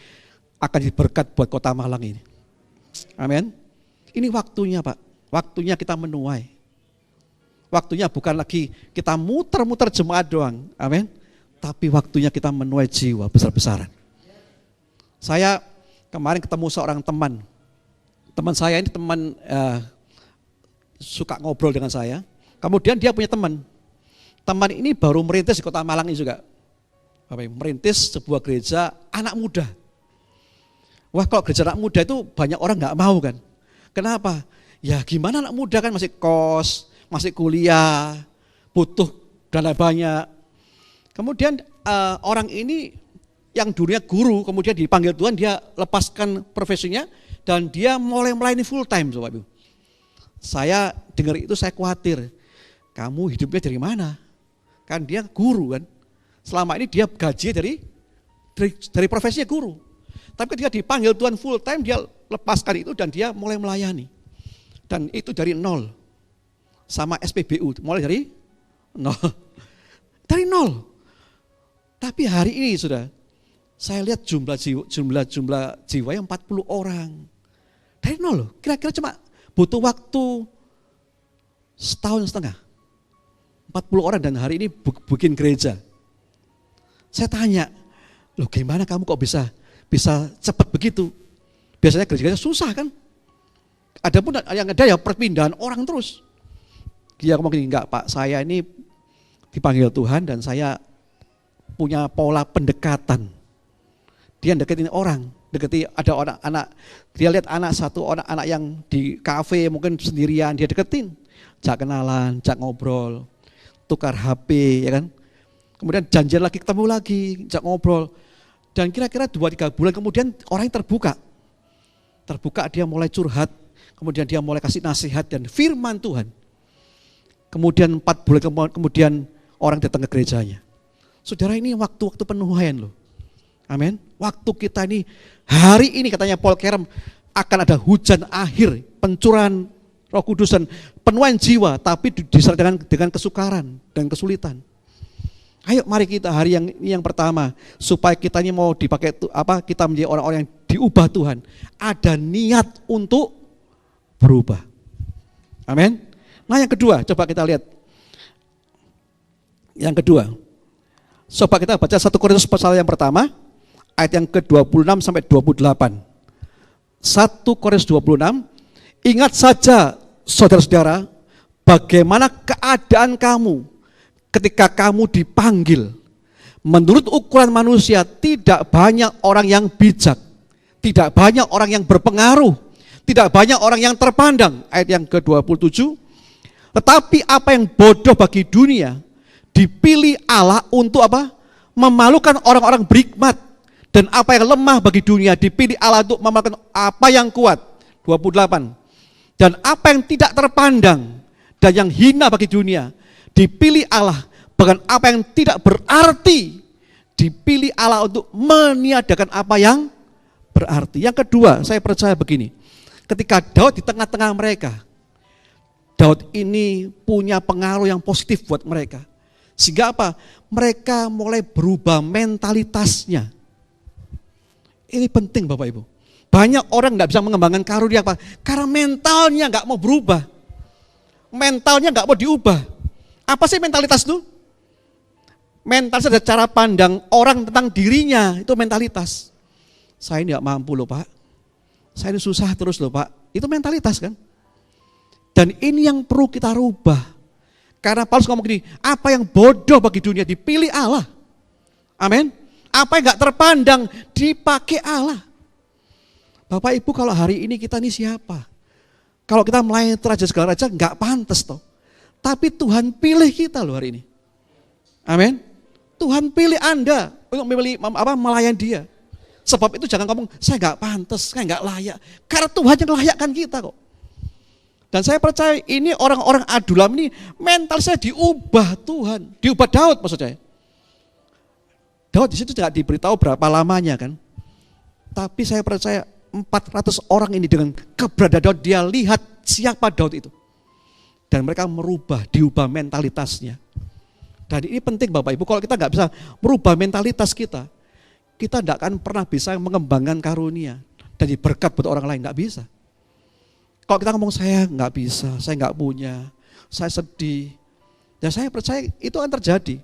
akan jadi berkat buat kota Malang ini. Amin. Ini waktunya Pak, waktunya kita menuai. Waktunya bukan lagi kita muter-muter jemaat doang, amin. Tapi waktunya kita menuai jiwa besar-besaran. Saya kemarin ketemu seorang teman. Teman saya ini teman suka ngobrol dengan saya. Kemudian dia punya teman. Teman ini baru merintis di kota Malang ini juga. Merintis sebuah gereja anak muda. Wah, kalau gereja anak muda itu banyak orang nggak mau kan. Kenapa? Ya gimana anak muda kan masih kos, masih kuliah, butuh dana banyak. Kemudian orang ini yang dulunya guru, kemudian dipanggil Tuhan, dia lepaskan profesinya dan dia mulai melayani full time, Bapak Ibu. Saya dengar itu saya khawatir. Kamu hidupnya dari mana? Kan dia guru kan. Selama ini dia gaji dari profesinya guru. Tapi ketika dipanggil Tuhan full time, dia lepaskan itu dan dia mulai melayani. Dan itu dari nol. Sama SPBU, mulai dari nol. Dari nol. Tapi hari ini sudah, saya lihat jumlah jiwa yang 40 orang. Dari nol, kira-kira cuma butuh waktu setahun setengah. 40 orang dan hari ini bikin gereja. Saya tanya, loh gimana kamu kok bisa cepat begitu? Biasanya gereja susah kan? Adapun yang ada ya perpindahan orang terus. Dia ngomong gini, enggak Pak, saya ini dipanggil Tuhan dan saya punya pola pendekatan. Dia deketin orang, ada orang anak, dia lihat anak yang di kafe mungkin sendirian, dia deketin, jak kenalan, jak ngobrol, tukar HP, ya kan? Kemudian janjian lagi, ketemu lagi, jak ngobrol. Dan kira-kira 2-3 bulan kemudian orangnya terbuka. Terbuka, dia mulai curhat, kemudian dia mulai kasih nasihat dan firman Tuhan. Kemudian 4 bulan kemudian orang datang ke gerejanya. Saudara, ini waktu-waktu penuaian loh. Amin. Waktu kita ini, hari ini katanya Paul Kerem akan ada hujan akhir, pencurahan Roh Kudus dan penuaian jiwa, tapi disertai dengan kesukaran dan kesulitan. Ayo mari kita hari yang pertama supaya kita ini mau dipakai kita menjadi orang-orang yang diubah Tuhan. Ada niat untuk berubah. Amin. Nah yang kedua, coba kita lihat. Yang kedua, coba kita baca 1 Korintus pasal yang pertama, ayat yang ke-26 sampai 28. 1 Korintus 26, ingat saja saudara-saudara, bagaimana keadaan kamu ketika kamu dipanggil. Menurut ukuran manusia, tidak banyak orang yang bijak, tidak banyak orang yang berpengaruh, tidak banyak orang yang terpandang. Ayat yang ke-27, tetapi apa yang bodoh bagi dunia, dipilih Allah untuk apa? Memalukan orang-orang berhikmat. Dan apa yang lemah bagi dunia, dipilih Allah untuk memalukan apa yang kuat. 28. Dan apa yang tidak terpandang dan yang hina bagi dunia, dipilih Allah, bahkan apa yang tidak berarti, dipilih Allah untuk meniadakan apa yang berarti. Yang kedua, saya percaya begini, ketika Daud di tengah-tengah mereka, Daud ini punya pengaruh yang positif buat mereka. Sehingga apa? Mereka mulai berubah mentalitasnya. Ini penting Bapak Ibu. Banyak orang gak bisa mengembangkan karunia apa? Karena mentalnya gak mau berubah. Mentalnya gak mau diubah. Apa sih mentalitas itu? Mentalitas ada cara pandang orang tentang dirinya, itu mentalitas. Saya ini gak mampu loh Pak. Saya ini susah terus loh Pak. Itu mentalitas kan? Dan ini yang perlu kita rubah. Karena Paulus ngomong gini, apa yang bodoh bagi dunia dipilih Allah. Amin. Apa yang gak terpandang dipakai Allah. Bapak Ibu, kalau hari ini kita ini siapa? Kalau kita melayani raja segala raja gak pantas toh. Tapi Tuhan pilih kita loh hari ini. Amin. Tuhan pilih Anda untuk melayani Dia. Sebab itu jangan ngomong, saya gak pantas, saya gak layak. Karena Tuhan yang layakkan kita kok. Dan saya percaya ini orang-orang Adulam ini mental saya diubah Tuhan. Diubah Daud maksud saya. Daud di situ tidak diberitahu berapa lamanya kan. Tapi saya percaya 400 orang ini dengan keberadaan Daud, dia lihat siapa Daud itu. Dan mereka merubah, diubah mentalitasnya. Dan ini penting Bapak Ibu, kalau kita nggak bisa merubah mentalitas kita tidak akan pernah bisa mengembangkan karunia. Dan berkat buat orang lain, nggak bisa. Kalau kita ngomong saya nggak bisa, saya nggak punya, saya sedih. Ya saya percaya itu akan terjadi.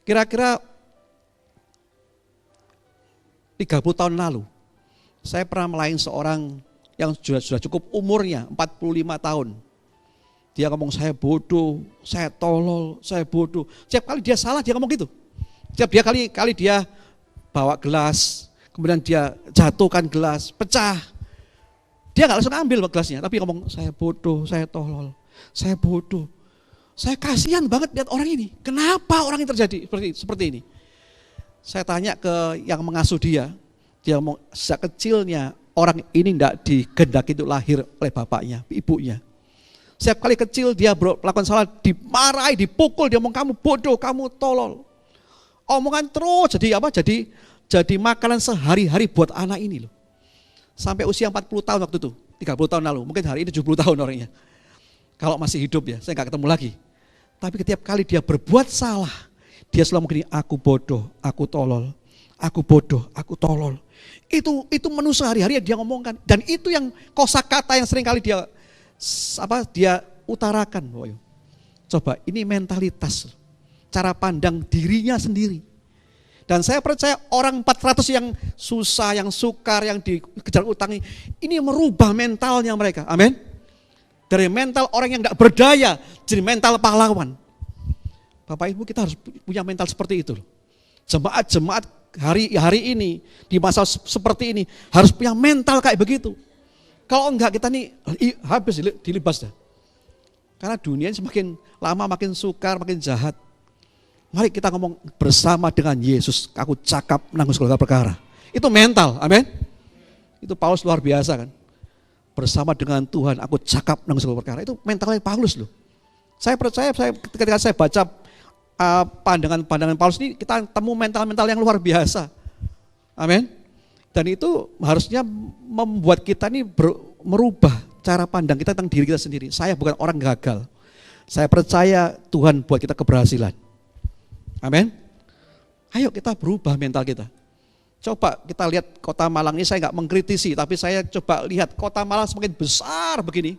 Kira-kira 30 tahun lalu, saya pernah melayani seorang yang sudah cukup umurnya, 45 tahun. Dia ngomong saya bodoh, saya tolol, saya bodoh. Setiap kali dia salah dia ngomong gitu. Setiap kali dia bawa gelas, kemudian dia jatuhkan gelas, pecah. Dia gak langsung ambil gelasnya, tapi ngomong saya bodoh, saya tolol, saya bodoh. Saya kasihan banget lihat orang ini. Kenapa orang ini terjadi seperti ini? Saya tanya ke yang mengasuh dia ngomong sejak kecilnya orang ini tidak dikehendaki itu lahir oleh bapaknya, ibunya. Setiap kali kecil dia melakukan salah, dimarahi, dipukul, dia ngomong kamu bodoh, kamu tolol. Omongan terus jadi makanan sehari-hari buat anak ini loh. Sampai usia 40 tahun waktu itu, 30 tahun lalu, mungkin hari ini 70 tahun orangnya. Kalau masih hidup ya, saya gak ketemu lagi. Tapi setiap kali dia berbuat salah, dia selalu begini, aku bodoh, aku tolol. Aku bodoh, aku tolol. Itu menu sehari-hari dia ngomongkan. Dan itu yang kosakata yang sering kali dia utarakan. Coba, ini mentalitas, cara pandang dirinya sendiri. Dan saya percaya orang 400 yang susah, yang sukar, yang dikejar utangi, ini merubah mentalnya mereka. Amin. Dari mental orang yang gak berdaya, jadi mental pahlawan. Bapak Ibu, kita harus punya mental seperti itu. Jemaat-jemaat hari ini, di masa seperti ini, harus punya mental kayak begitu. Kalau enggak kita nih habis dilibas dah. Karena dunia ini semakin lama makin sukar, makin jahat. Mari kita ngomong bersama dengan Yesus, aku cakap menanggung segala perkara. Itu mental, amin. Itu Paulus luar biasa kan. Bersama dengan Tuhan, aku cakap menanggung segala perkara. Itu mentalnya Paulus loh. Saya percaya ketika saya baca pandangan Paulus ini, kita temu mental-mental yang luar biasa. Amin. Dan itu harusnya membuat kita ini merubah cara pandang kita tentang diri kita sendiri. Saya bukan orang gagal. Saya percaya Tuhan buat kita keberhasilan. Amin. Ayo kita berubah mental kita. Coba kita lihat kota Malang ini, saya nggak mengkritisi, tapi saya coba lihat kota Malang semakin besar begini.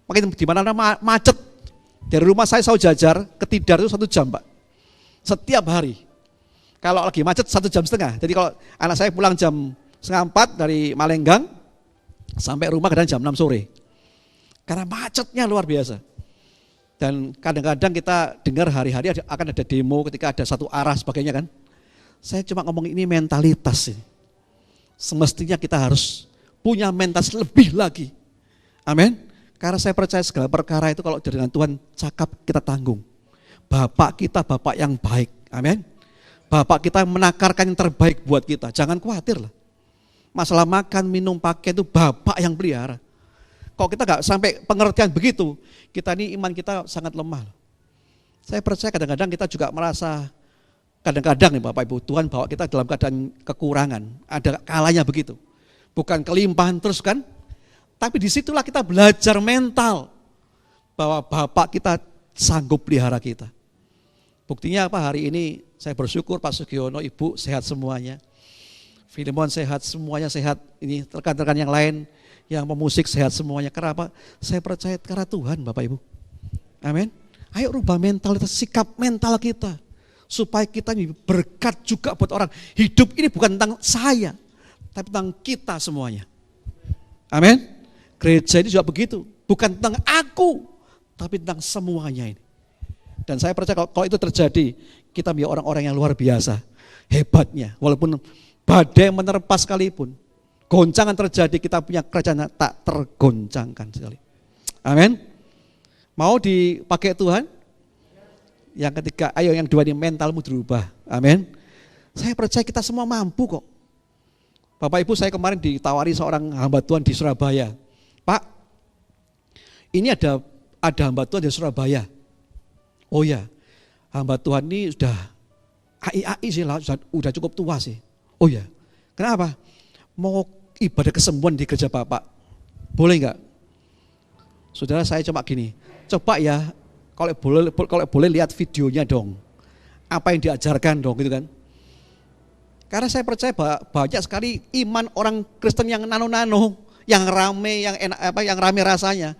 Makin di mana macet. Dari rumah saya Jajar ke Tidar itu 1 jam Pak. Setiap hari. Kalau lagi macet 1,5 jam. Jadi kalau anak saya pulang jam 3:30 dari Malenggang, sampai rumah kadang jam 6 sore. Karena macetnya luar biasa. Dan kadang-kadang kita dengar hari-hari akan ada demo ketika ada satu arah sebagainya kan. Saya cuma ngomong ini mentalitas ini. Semestinya kita harus punya mentalitas lebih lagi. Amin. Karena saya percaya segala perkara itu kalau dengan Tuhan cakap kita tanggung. Bapak kita Bapak yang baik. Amin. Bapak kita menakarkan yang terbaik buat kita. Jangan khawatir lah. Masalah makan, minum, pakai itu Bapak yang pelihara. Kalau kita nggak sampai pengertian begitu, kita ini iman kita sangat lemah. Saya percaya kadang-kadang kita juga merasa, kadang-kadang nih Bapak Ibu, Tuhan bawa kita dalam keadaan kekurangan. Ada kalanya begitu. Bukan kelimpahan terus kan, tapi disitulah kita belajar mental. Bahwa Bapak kita sanggup pelihara kita. Buktinya apa hari ini saya bersyukur Pak Sugiono, Ibu sehat semuanya. Filemon sehat, semuanya sehat. Ini rekan-rekan yang lain yang memusik sehat semuanya. Kenapa? Saya percaya karena Tuhan Bapak Ibu. Amin. Ayo rubah mentalitas, sikap mental kita. Supaya kita berkat juga buat orang. Hidup ini bukan tentang saya, tapi tentang kita semuanya. Amin. Gereja ini juga begitu. bukan tentang aku, tapi tentang semuanya ini. Dan saya percaya kalau itu terjadi, kita menjadi orang-orang yang luar biasa, hebatnya. Walaupun badai menerpa sekalipun, goncangan terjadi, kita punya kerajaan tak tergoncangkan sekali. Amin. Mau dipakai Tuhan? Yang ketiga, ayo yang dua ini, mentalmu dirubah. Amin. Saya percaya kita semua mampu kok. Bapak Ibu, saya kemarin ditawari seorang hamba Tuhan di Surabaya. Pak, ini ada hamba Tuhan di Surabaya. Oh ya, hamba Tuhan ini sudah AI sih lah, sudah cukup tua sih. Oh ya, kenapa? Mau ibadah kesembuhan di gereja Bapak. Boleh enggak? Saudara, saya coba gini. Coba ya, kalau boleh lihat videonya dong. Apa yang diajarkan dong gitu kan. Karena saya percaya banyak sekali iman orang Kristen yang nano-nano, yang rame, yang enak yang rame rasanya.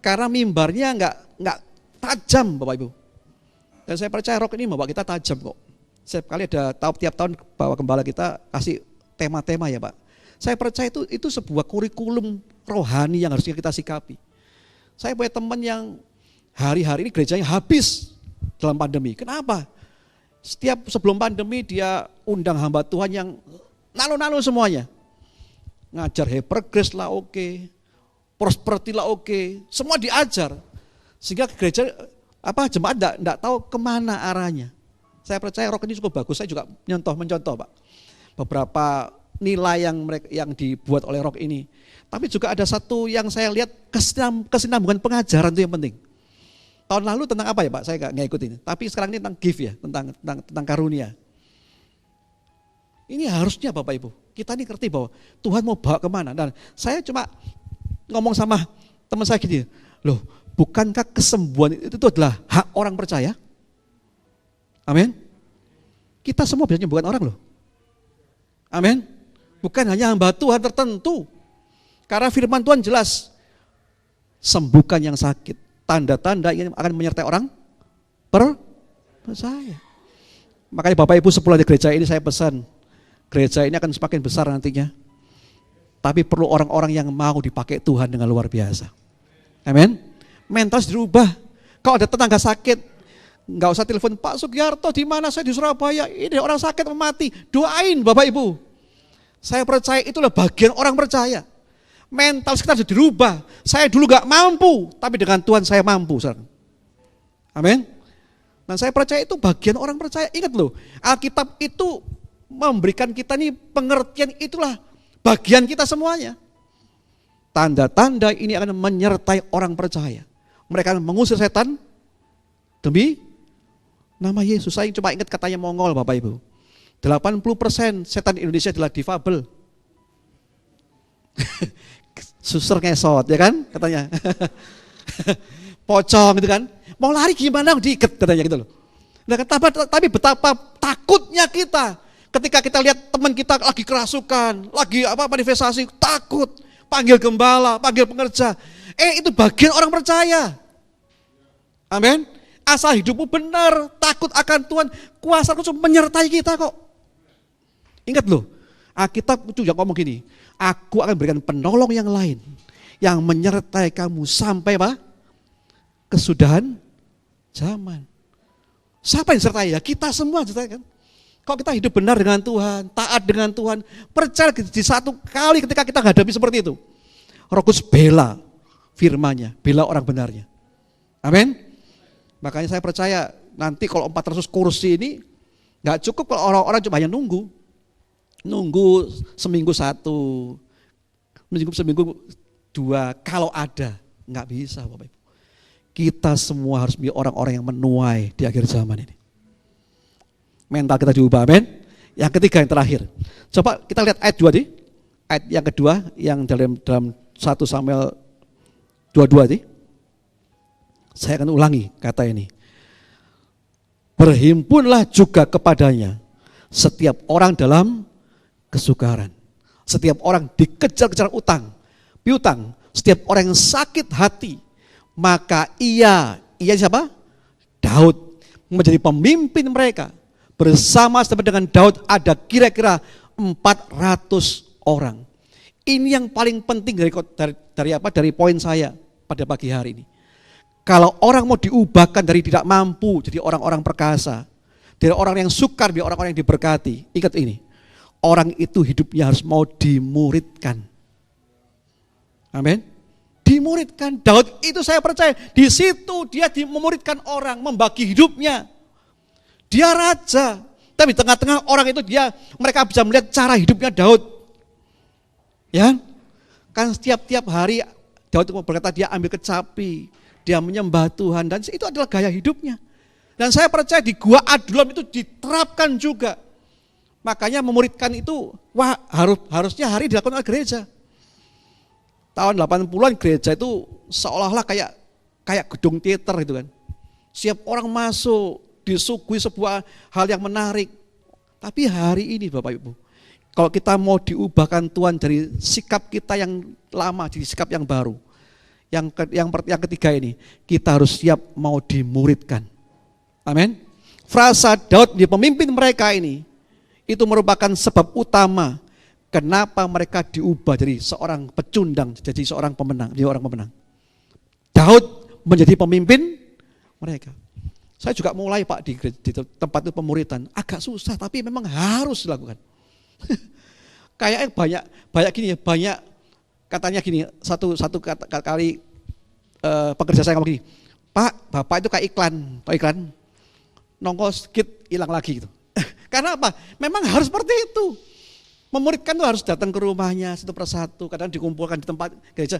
Karena mimbarnya enggak tajam, Bapak Ibu. Dan saya percaya rock ini membawa kita tajam kok. Setiap kali ada tiap tahun bahwa gembala kita kasih tema-tema ya Pak. Saya percaya itu sebuah kurikulum rohani yang harusnya kita sikapi. Saya punya teman yang hari-hari ini gerejanya habis dalam pandemi. Kenapa? Setiap sebelum pandemi dia undang hamba Tuhan yang nano-nano semuanya. Ngajar Hypergrace lah oke, Prosperity lah oke, semua diajar. Sehingga gereja jemaat enggak tahu kemana arahnya. Saya percaya rock ini cukup bagus. Saya juga mencontoh Pak. Beberapa nilai yang dibuat oleh rock ini. Tapi juga ada satu yang saya lihat kesinambungan pengajaran itu yang penting. Tahun lalu tentang apa ya Pak? Saya nggak ikutin. Tapi sekarang ini tentang gift ya, tentang karunia. Ini harusnya Bapak Ibu, kita ini ngerti bahwa Tuhan mau bawa kemana. Dan saya cuma ngomong sama teman saya gini, loh bukankah kesembuhan itu adalah hak orang percaya? Amin. Kita semua bisa menyembuhkan orang loh. Amin. Bukan hanya hamba Tuhan tertentu. Karena firman Tuhan jelas, sembuhkan yang sakit. Tanda-tanda yang akan menyertai orang percaya. Makanya Bapak Ibu sepuluh di gereja ini saya pesan, gereja ini akan semakin besar nantinya. Tapi perlu orang-orang yang mau dipakai Tuhan dengan luar biasa. Amin. Mental harus dirubah. Kalau ada tetangga sakit, nggak usah telepon Pak Sugiarto di mana, saya di Surabaya. Ini orang sakit mati. Doain Bapak Ibu. Saya percaya itulah bagian orang percaya. Mental kita harus dirubah. Saya dulu gak mampu, tapi dengan Tuhan saya mampu. Amin. Dan saya percaya itu bagian orang percaya. Ingat loh, Alkitab itu memberikan kita nih pengertian, itulah bagian kita semuanya. Tanda-tanda ini akan menyertai orang percaya. Mereka akan mengusir setan demi nama Yesus. Saya coba ingat katanya Mongol Bapak Ibu. 80% setan di Indonesia adalah difabel. Suster ngesot ya kan katanya. Pocong gitu kan. Mau lari gimana diikat katanya gitu loh. Nah, tapi betapa takutnya kita ketika kita lihat teman kita lagi kerasukan, lagi manifestasi, takut, panggil gembala, panggil pengerja. Itu bagian orang percaya. Amin. Asal hidupmu benar, takut akan Tuhan, kuasa Tuhan menyertai kita kok. Ingat loh, Alkitab itu yang ngomong gini, aku akan berikan penolong yang lain yang menyertai kamu sampai kesudahan zaman. Siapa yang sertai ya? Kita semua sertai kan. Kalau kita hidup benar dengan Tuhan, taat dengan Tuhan, percaya di satu kali ketika kita hadapi seperti itu, Roh Kudus bela firman-Nya, bela orang benarnya. Amin. Makanya saya percaya nanti kalau 400 kursi ini nggak cukup kalau orang-orang cuma hanya nunggu seminggu satu, seminggu dua, kalau ada, nggak bisa Bapak Ibu. Kita semua harus menjadi orang-orang yang menuai di akhir zaman ini. Mental kita diubah, amin. Yang ketiga, yang terakhir. Coba kita lihat ayat 2 nih. Ayat yang kedua, yang dalam 1 Samuel 22 nih. Saya akan ulangi kata ini. Berhimpunlah juga kepadanya setiap orang dalam kesukaran. Setiap orang dikejar-kejar piutang, setiap orang yang sakit hati, maka ia siapa? Daud menjadi pemimpin mereka. Bersama dengan Daud ada kira-kira 400 orang. Ini yang paling penting dari poin saya. pada pagi hari ini. Kalau orang mau diubahkan dari tidak mampu jadi orang-orang perkasa, dari orang yang sukar menjadi orang-orang yang diberkati, ingat ini, orang itu hidupnya harus mau dimuridkan. Amin. Dimuridkan. Daud itu saya percaya di situ dia memuridkan orang, membagi hidupnya. Dia raja, tapi tengah-tengah orang itu mereka bisa melihat cara hidupnya Daud. Ya, kan setiap hari Daud berkata dia ambil kecapi, dia menyembah Tuhan, dan itu adalah gaya hidupnya. Dan saya percaya di Gua Adulam itu diterapkan juga. Makanya memuridkan itu harusnya hari dilakukan oleh gereja. Tahun 80-an gereja itu seolah-olah kayak gedung teater gitu kan. Setiap orang masuk disuguhi sebuah hal yang menarik. Tapi hari ini Bapak Ibu, kalau kita mau diubahkan Tuhan dari sikap kita yang lama jadi sikap yang baru. Yang ketiga ini, kita harus siap mau dimuridkan. Amin. Frasa Daud di pemimpin mereka ini, itu merupakan sebab utama kenapa mereka diubah dari seorang pecundang jadi seorang pemenang, jadi orang pemenang. Daud menjadi pemimpin mereka. Saya juga mulai Pak di tempat itu pemuritan, agak susah tapi memang harus dilakukan. Kayaknya banyak gini ya, banyak katanya gini, satu kali pekerja saya ngomong gini, Pak, Bapak itu kayak iklan, nongol sedikit hilang lagi gitu. Karena apa? Memang harus seperti itu. Memuridkan itu harus datang ke rumahnya satu persatu, kadang dikumpulkan di tempat gereja,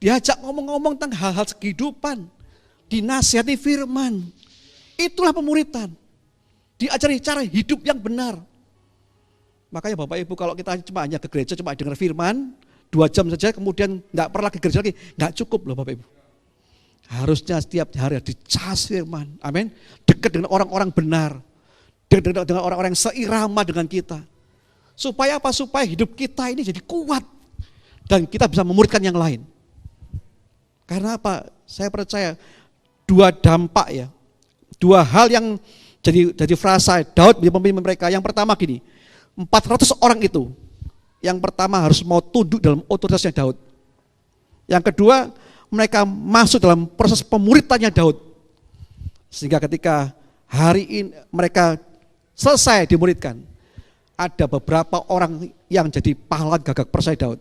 diajak ngomong-ngomong tentang hal-hal kehidupan, dinasihati firman. Itulah pemuritan. Diajari cara hidup yang benar. Makanya Bapak Ibu kalau kita cuma hanya ke gereja, cuma dengar firman, 2 jam saja kemudian nggak pernah ke gereja lagi, nggak cukup loh Bapak Ibu. Harusnya setiap hari dicas firman, amin. Dekat dengan orang-orang benar, dekat dengan orang-orang yang seirama dengan kita. Supaya apa? Supaya hidup kita ini jadi kuat dan kita bisa memuridkan yang lain. Karena apa? Saya percaya 2 dampak ya, 2 hal yang jadi frasa Daud menjadi pemimpin mereka. Yang pertama gini, 400 orang itu, yang pertama harus mau tunduk dalam otoritasnya Daud. Yang kedua, mereka masuk dalam proses pemuritannya Daud. Sehingga ketika hari ini mereka selesai dimuridkan, ada beberapa orang yang jadi pahlawan gagak percaya Daud.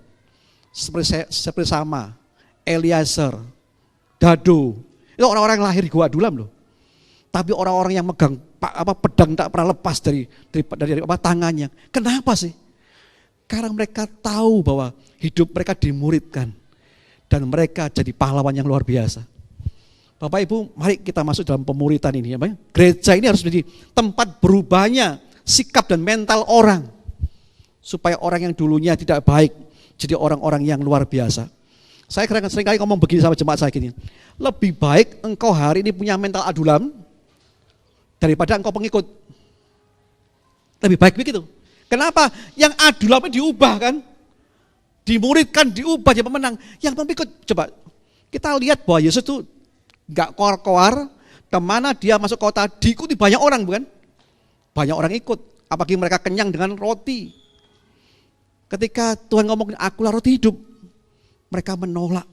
Seperti Sama, Eliezer, Dado. Itu orang-orang yang lahir di Gua Adulam loh. Tapi orang-orang yang megang pedang tak pernah lepas dari tangannya. Kenapa sih? Karena mereka tahu bahwa hidup mereka dimuridkan. Dan mereka jadi pahlawan yang luar biasa. Bapak Ibu, mari kita masuk dalam pemuritan ini. Gereja ini harus menjadi tempat berubahnya sikap dan mental orang. Supaya orang yang dulunya tidak baik jadi orang-orang yang luar biasa. Saya sering kali ngomong begini sama jemaat saya gini. Lebih baik engkau hari ini punya mental adulam daripada engkau pengikut. Lebih baik begitu. Kenapa? Yang adulamnya diubah kan? Dimuridkan, diubah jadi pemenang. Yang pengikut, coba kita lihat bahwa Yesus itu gak koar-koar, kemana dia masuk kota diikuti banyak orang bukan? Banyak orang ikut, apalagi mereka kenyang dengan roti. Ketika Tuhan ngomong, akulah roti hidup, mereka menolak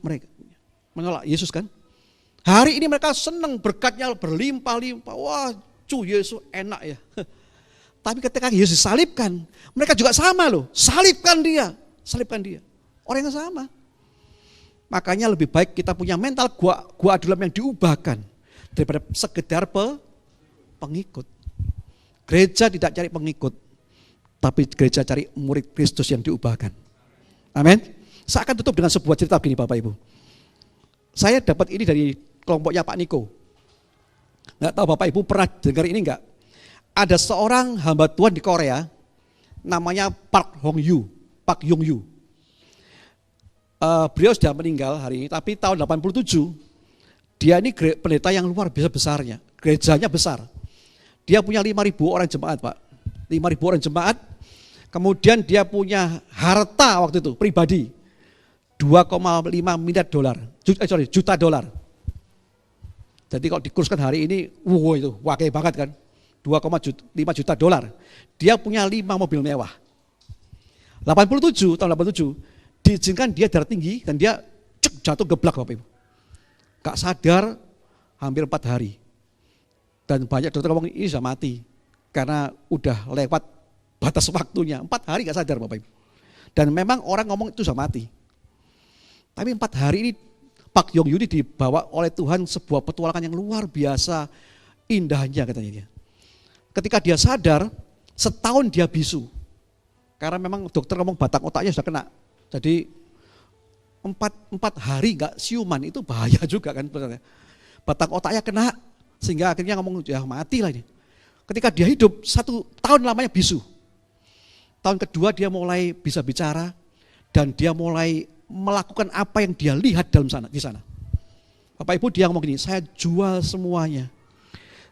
Yesus kan. Hari ini mereka senang, berkatnya berlimpah-limpah, wah Yesus enak ya. Tapi ketika Yesus salibkan, mereka juga sama loh, salibkan dia. Orang yang sama. Makanya lebih baik kita punya mental gua adulam yang diubahkan daripada sekedar pengikut. Gereja tidak cari pengikut, tapi gereja cari murid Kristus yang diubahkan. Amin. Saya akan tutup dengan sebuah cerita begini Bapak Ibu. Saya dapat ini dari kelompoknya Pak Niko. Nggak tahu Bapak Ibu pernah dengar ini enggak? Ada seorang hamba Tuhan di Korea, namanya Park Yong Yu. Beliau sudah meninggal hari ini, tapi tahun 87, dia ini pendeta yang luar biasa besarnya, gerejanya besar. Dia punya 5.000 orang jemaat Pak, 5.000 orang jemaat, kemudian dia punya harta waktu itu, pribadi, 2,5 miliar dolar, juta dolar. Jadi kalau dikurskan hari ini, itu wakil banget kan, 2,5 juta dolar. Dia punya 5 mobil mewah. tahun 87, diizinkan dia darah tinggi dan dia jatuh geblak Bapak Ibu. gak sadar hampir 4 hari. Dan banyak dokter ngomong ini sudah mati. Karena udah lewat batas waktunya. 4 hari gak sadar Bapak Ibu. Dan memang orang ngomong itu sudah mati. Tapi 4 hari ini Pak Yong Yuni dibawa oleh Tuhan sebuah petualangan yang luar biasa indahnya katanya dia. Ketika dia sadar, setahun dia bisu. Karena memang dokter ngomong batang otaknya sudah kena. Jadi 4 hari gak siuman itu bahaya juga kan. Batang otaknya kena sehingga akhirnya ngomong ya mati lah ini. Ketika dia hidup 1 tahun lamanya bisu. Tahun kedua dia mulai bisa bicara dan dia mulai melakukan apa yang dia lihat di sana. Bapak Ibu dia ngomong gini, saya jual semuanya.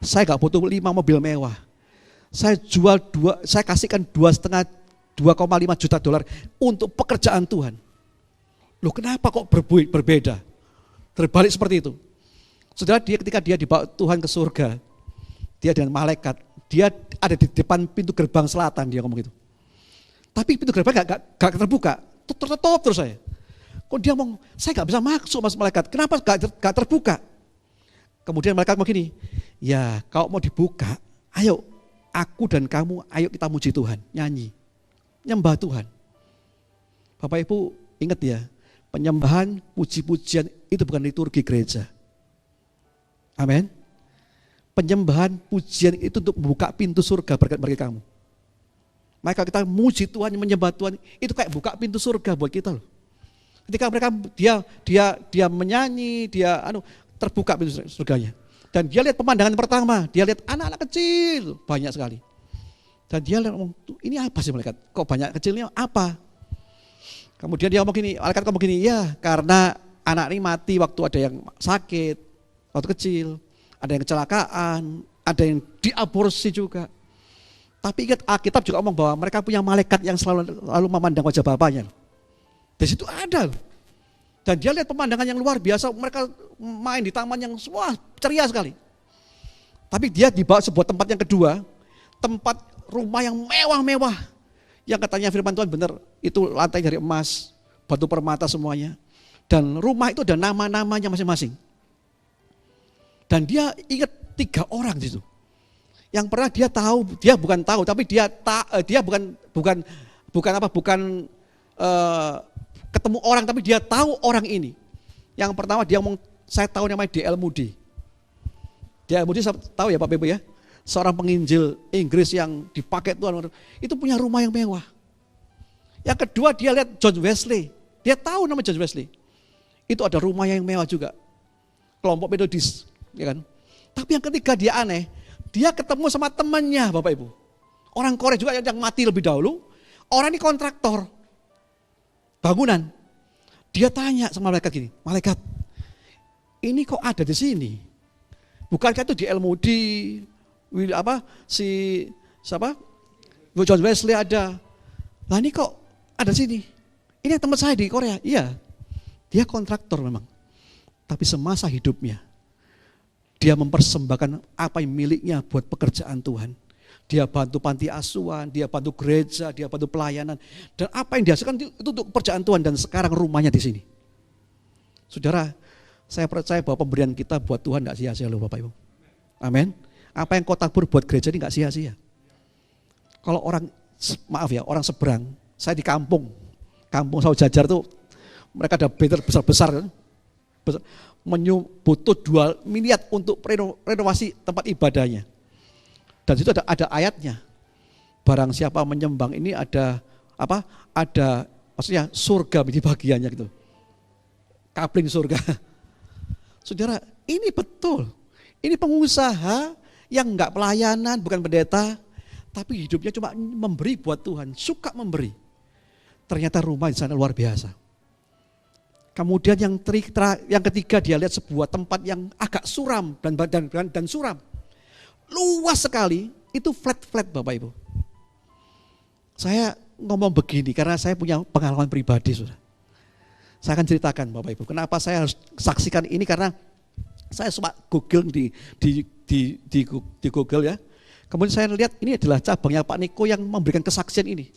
Saya gak butuh 5 mobil mewah. Saya jual saya kasihkan 2,5 juta dolar untuk pekerjaan Tuhan. Loh kenapa kok berbeda? Terbalik seperti itu. Saudara ketika dia dibawa Tuhan ke surga, dia dengan malaikat, dia ada di depan pintu gerbang selatan dia ngomong gitu. Tapi pintu gerbang gak terbuka, tertutup terus saya. Kok dia ngomong, saya gak bisa masuk mas malaikat, kenapa gak terbuka? Kemudian malaikat ngomong gini, ya kalau mau dibuka, ayo aku dan kamu, ayo kita muji Tuhan, nyanyi, nyembah Tuhan. Bapak Ibu ingat ya, penyembahan, puji-pujian itu bukan liturgi gereja. Amin. Penyembahan, pujian itu untuk membuka pintu surga berkat bagi kamu. Maka kita muji Tuhan, menyembah Tuhan, itu kayak buka pintu surga buat kita loh. Ketika mereka dia menyanyi, dia terbuka pintu surganya. Dan dia lihat pemandangan pertama, dia lihat anak-anak kecil banyak sekali. Dan dia lihat, ini apa sih malaikat? Kok banyak kecilnya apa? Kemudian dia ngomong gini, malaikat ngomong gini, ya karena anak ini mati waktu ada yang sakit, waktu kecil, ada yang kecelakaan, ada yang diaborsi juga. Tapi ingat Alkitab juga ngomong bahwa mereka punya malaikat yang selalu memandang wajah Bapaknya. Di situ ada. Dan dia lihat pemandangan yang luar biasa, mereka main di taman yang semua ceria sekali. Tapi dia dibawa sebuah tempat yang kedua, tempat rumah yang mewah-mewah. Yang katanya firman Tuhan benar, itu lantai dari emas, batu permata semuanya. Dan rumah itu ada nama-namanya masing-masing. Dan dia ingat 3 orang di situ. Yang pernah dia tahu, dia bukan tahu, tapi dia bukan ketemu orang, tapi dia tahu orang ini. Yang pertama dia ngomong, saya tahu namanya D.L. Moody. D.L. Moody tahu ya Bapak Ibu ya, seorang penginjil Inggris yang dipakai Tuhan, itu punya rumah yang mewah. Yang kedua dia lihat John Wesley, dia tahu nama John Wesley. Itu ada rumah yang mewah juga, kelompok Metodis, ya kan. Tapi yang ketiga dia aneh, dia ketemu sama temannya Bapak Ibu. Orang Korea juga yang mati lebih dahulu. Orang ini kontraktor bangunan. Dia tanya sama malaikat gini, malaikat, ini kok ada di sini? Bukankah itu di El Moody, John Wesley ada. Nah ini kok ada di sini? Ini teman saya di Korea. Iya, dia kontraktor memang. Tapi semasa hidupnya, dia mempersembahkan apa yang miliknya buat pekerjaan Tuhan. Dia bantu panti asuhan, dia bantu gereja, dia bantu pelayanan. Dan apa yang dihasilkan itu untuk pekerjaan Tuhan, dan sekarang rumahnya di sini. Saudara, saya percaya bahwa pemberian kita buat Tuhan gak sia-sia loh Bapak Ibu. Amin. Apa yang kau tabur buat gereja ini gak sia-sia. Kalau orang seberang, saya di kampung Sawo Jajar tuh, mereka ada banner besar-besar kan. Butuh 2 miliar untuk renovasi tempat ibadahnya. Dan situ ada ayatnya. Barang siapa menyembang ini ada maksudnya surga di bagiannya gitu. Kapling surga. Saudara, ini betul. Ini pengusaha yang enggak pelayanan, bukan pendeta, tapi hidupnya cuma memberi buat Tuhan, suka memberi. Ternyata rumah di sana luar biasa. Kemudian yang ketiga dia lihat sebuah tempat yang agak suram dan suram. Luas sekali, itu flat Bapak Ibu. Saya ngomong begini karena saya punya pengalaman pribadi, Saudara. Saya akan ceritakan Bapak Ibu, kenapa saya harus saksikan ini, karena saya sempat Google di Google ya. Kemudian saya lihat ini adalah cabangnya Pak Niko yang memberikan kesaksian ini.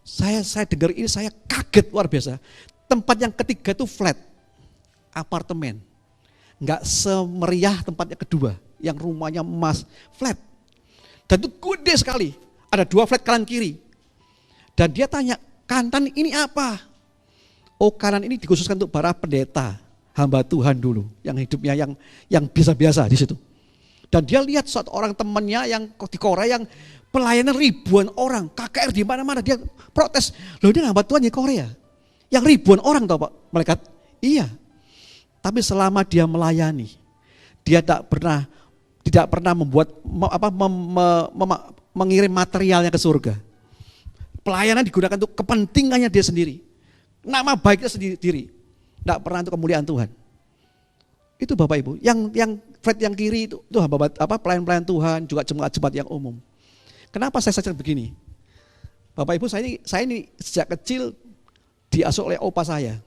Saya dengar ini, saya kaget luar biasa. Tempat yang ketiga itu flat, apartemen. nggak semeriah tempatnya kedua, yang rumahnya emas, flat. Dan itu gede sekali, ada 2 flat kanan kiri. Dan dia tanya, kanan ini apa? Oh, kanan ini dikhususkan untuk para pendeta, hamba Tuhan dulu, yang hidupnya yang biasa-biasa di situ. Dan dia lihat suatu orang temannya yang di Korea yang pelayanan ribuan orang, KKR di mana-mana, dia protes. Loh, dia hamba Tuhan di Korea, yang ribuan orang tau Pak malaikat. Iya. Tapi selama dia melayani, dia tidak pernah membuat mengirim materialnya ke surga. Pelayanan digunakan untuk kepentingannya dia sendiri. Nama baiknya sendiri. Tidak pernah untuk kemuliaan Tuhan. Itu Bapak Ibu. Yang flat yang kiri itu pelayan-pelayan Tuhan, juga jemaat-jemaat yang umum. Kenapa saya saja begini? Bapak Ibu, saya ini sejak kecil diasuh oleh opa saya.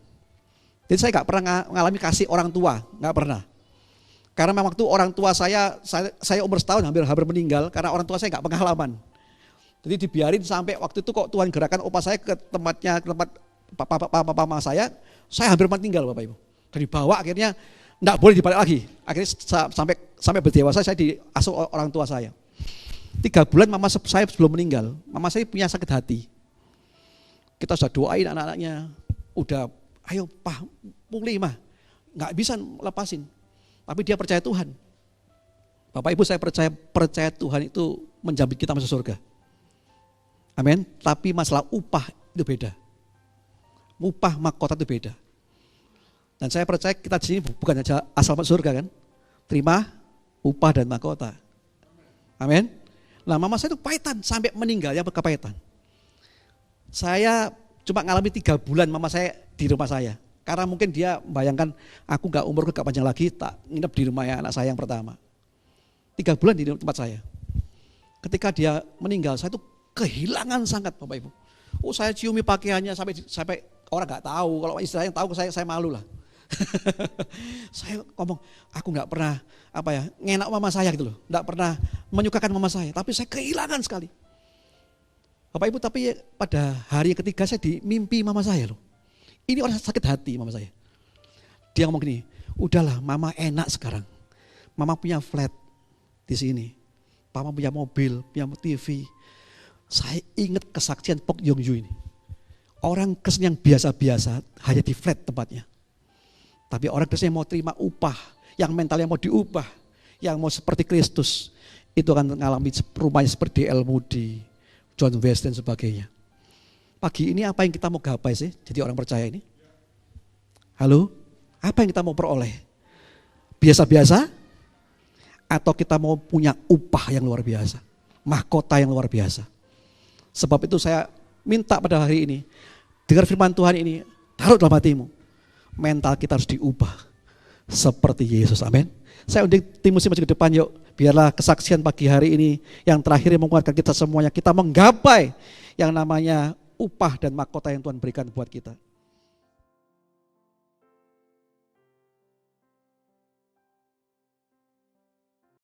Jadi saya nggak pernah mengalami kasih orang tua, nggak pernah. Karena memang waktu orang tua saya umur setahun hampir meninggal karena orang tua saya nggak pengalaman. Jadi dibiarin sampai waktu itu kok Tuhan gerakan opa saya ke tempat papa saya hampir meninggal Bapak Ibu. Dan dibawa akhirnya nggak boleh dibalik lagi. Akhirnya sampai berdewasa saya diasuh orang tua saya. 3 bulan mama saya sebelum meninggal, mama saya punya sakit hati. Kita sudah doain anak-anaknya, udah ayo Pak, pulih mah, nggak bisa lepasin. Tapi dia percaya Tuhan. Bapak Ibu, saya percaya Tuhan itu menjamin kita masuk surga. Amin. Tapi masalah upah itu beda. Upah mahkota itu beda. Dan saya percaya kita di sini bukan saja asal masuk surga kan, terima upah dan mahkota. Amin. Nah, mama saya itu pahitan sampai meninggalnya kepahitan. Saya cuma ngalami 3 bulan mama saya di rumah saya. Karena mungkin dia membayangkan aku umurku gak panjang lagi, tak nginep di rumah anak saya yang pertama. 3 bulan di tempat saya. Ketika dia meninggal, saya itu kehilangan sangat Bapak Ibu. Oh, saya ciumi pakaiannya sampai orang gak tahu. Kalau istilahnya tahu saya malu lah. Saya ngomong, aku gak pernah ngenak mama saya gitu loh. Gak pernah menyukakan mama saya, tapi saya kehilangan sekali. Bapak Ibu, tapi pada hari ketiga saya dimimpi mama saya loh. Ini orang sakit hati mama saya. Dia ngomong gini, udahlah mama enak sekarang. Mama punya flat di sini. Mama punya mobil, punya TV. Saya ingat kesaksian Pok Yong Yu ini. Orang Kristen yang biasa-biasa hanya di flat tempatnya. Tapi orang Kristen yang mau terima upah, yang mentalnya mau diubah, yang mau seperti Kristus, itu akan mengalami rumahnya seperti D.L. Moody, John West dan sebagainya. Pagi ini apa yang kita mau gapai sih jadi orang percaya ini? Halo? Apa yang kita mau peroleh? Biasa-biasa? Atau kita mau punya upah yang luar biasa? Mahkota yang luar biasa? Sebab itu saya minta pada hari ini, dengar firman Tuhan ini, taruh dalam hatimu. Mental kita harus diubah seperti Yesus, amin. Saya undang tim musik maju ke depan yuk. Biarlah kesaksian pagi hari ini yang terakhir yang menguatkan kita semuanya. Kita menggapai yang namanya upah dan mahkota yang Tuhan berikan buat kita.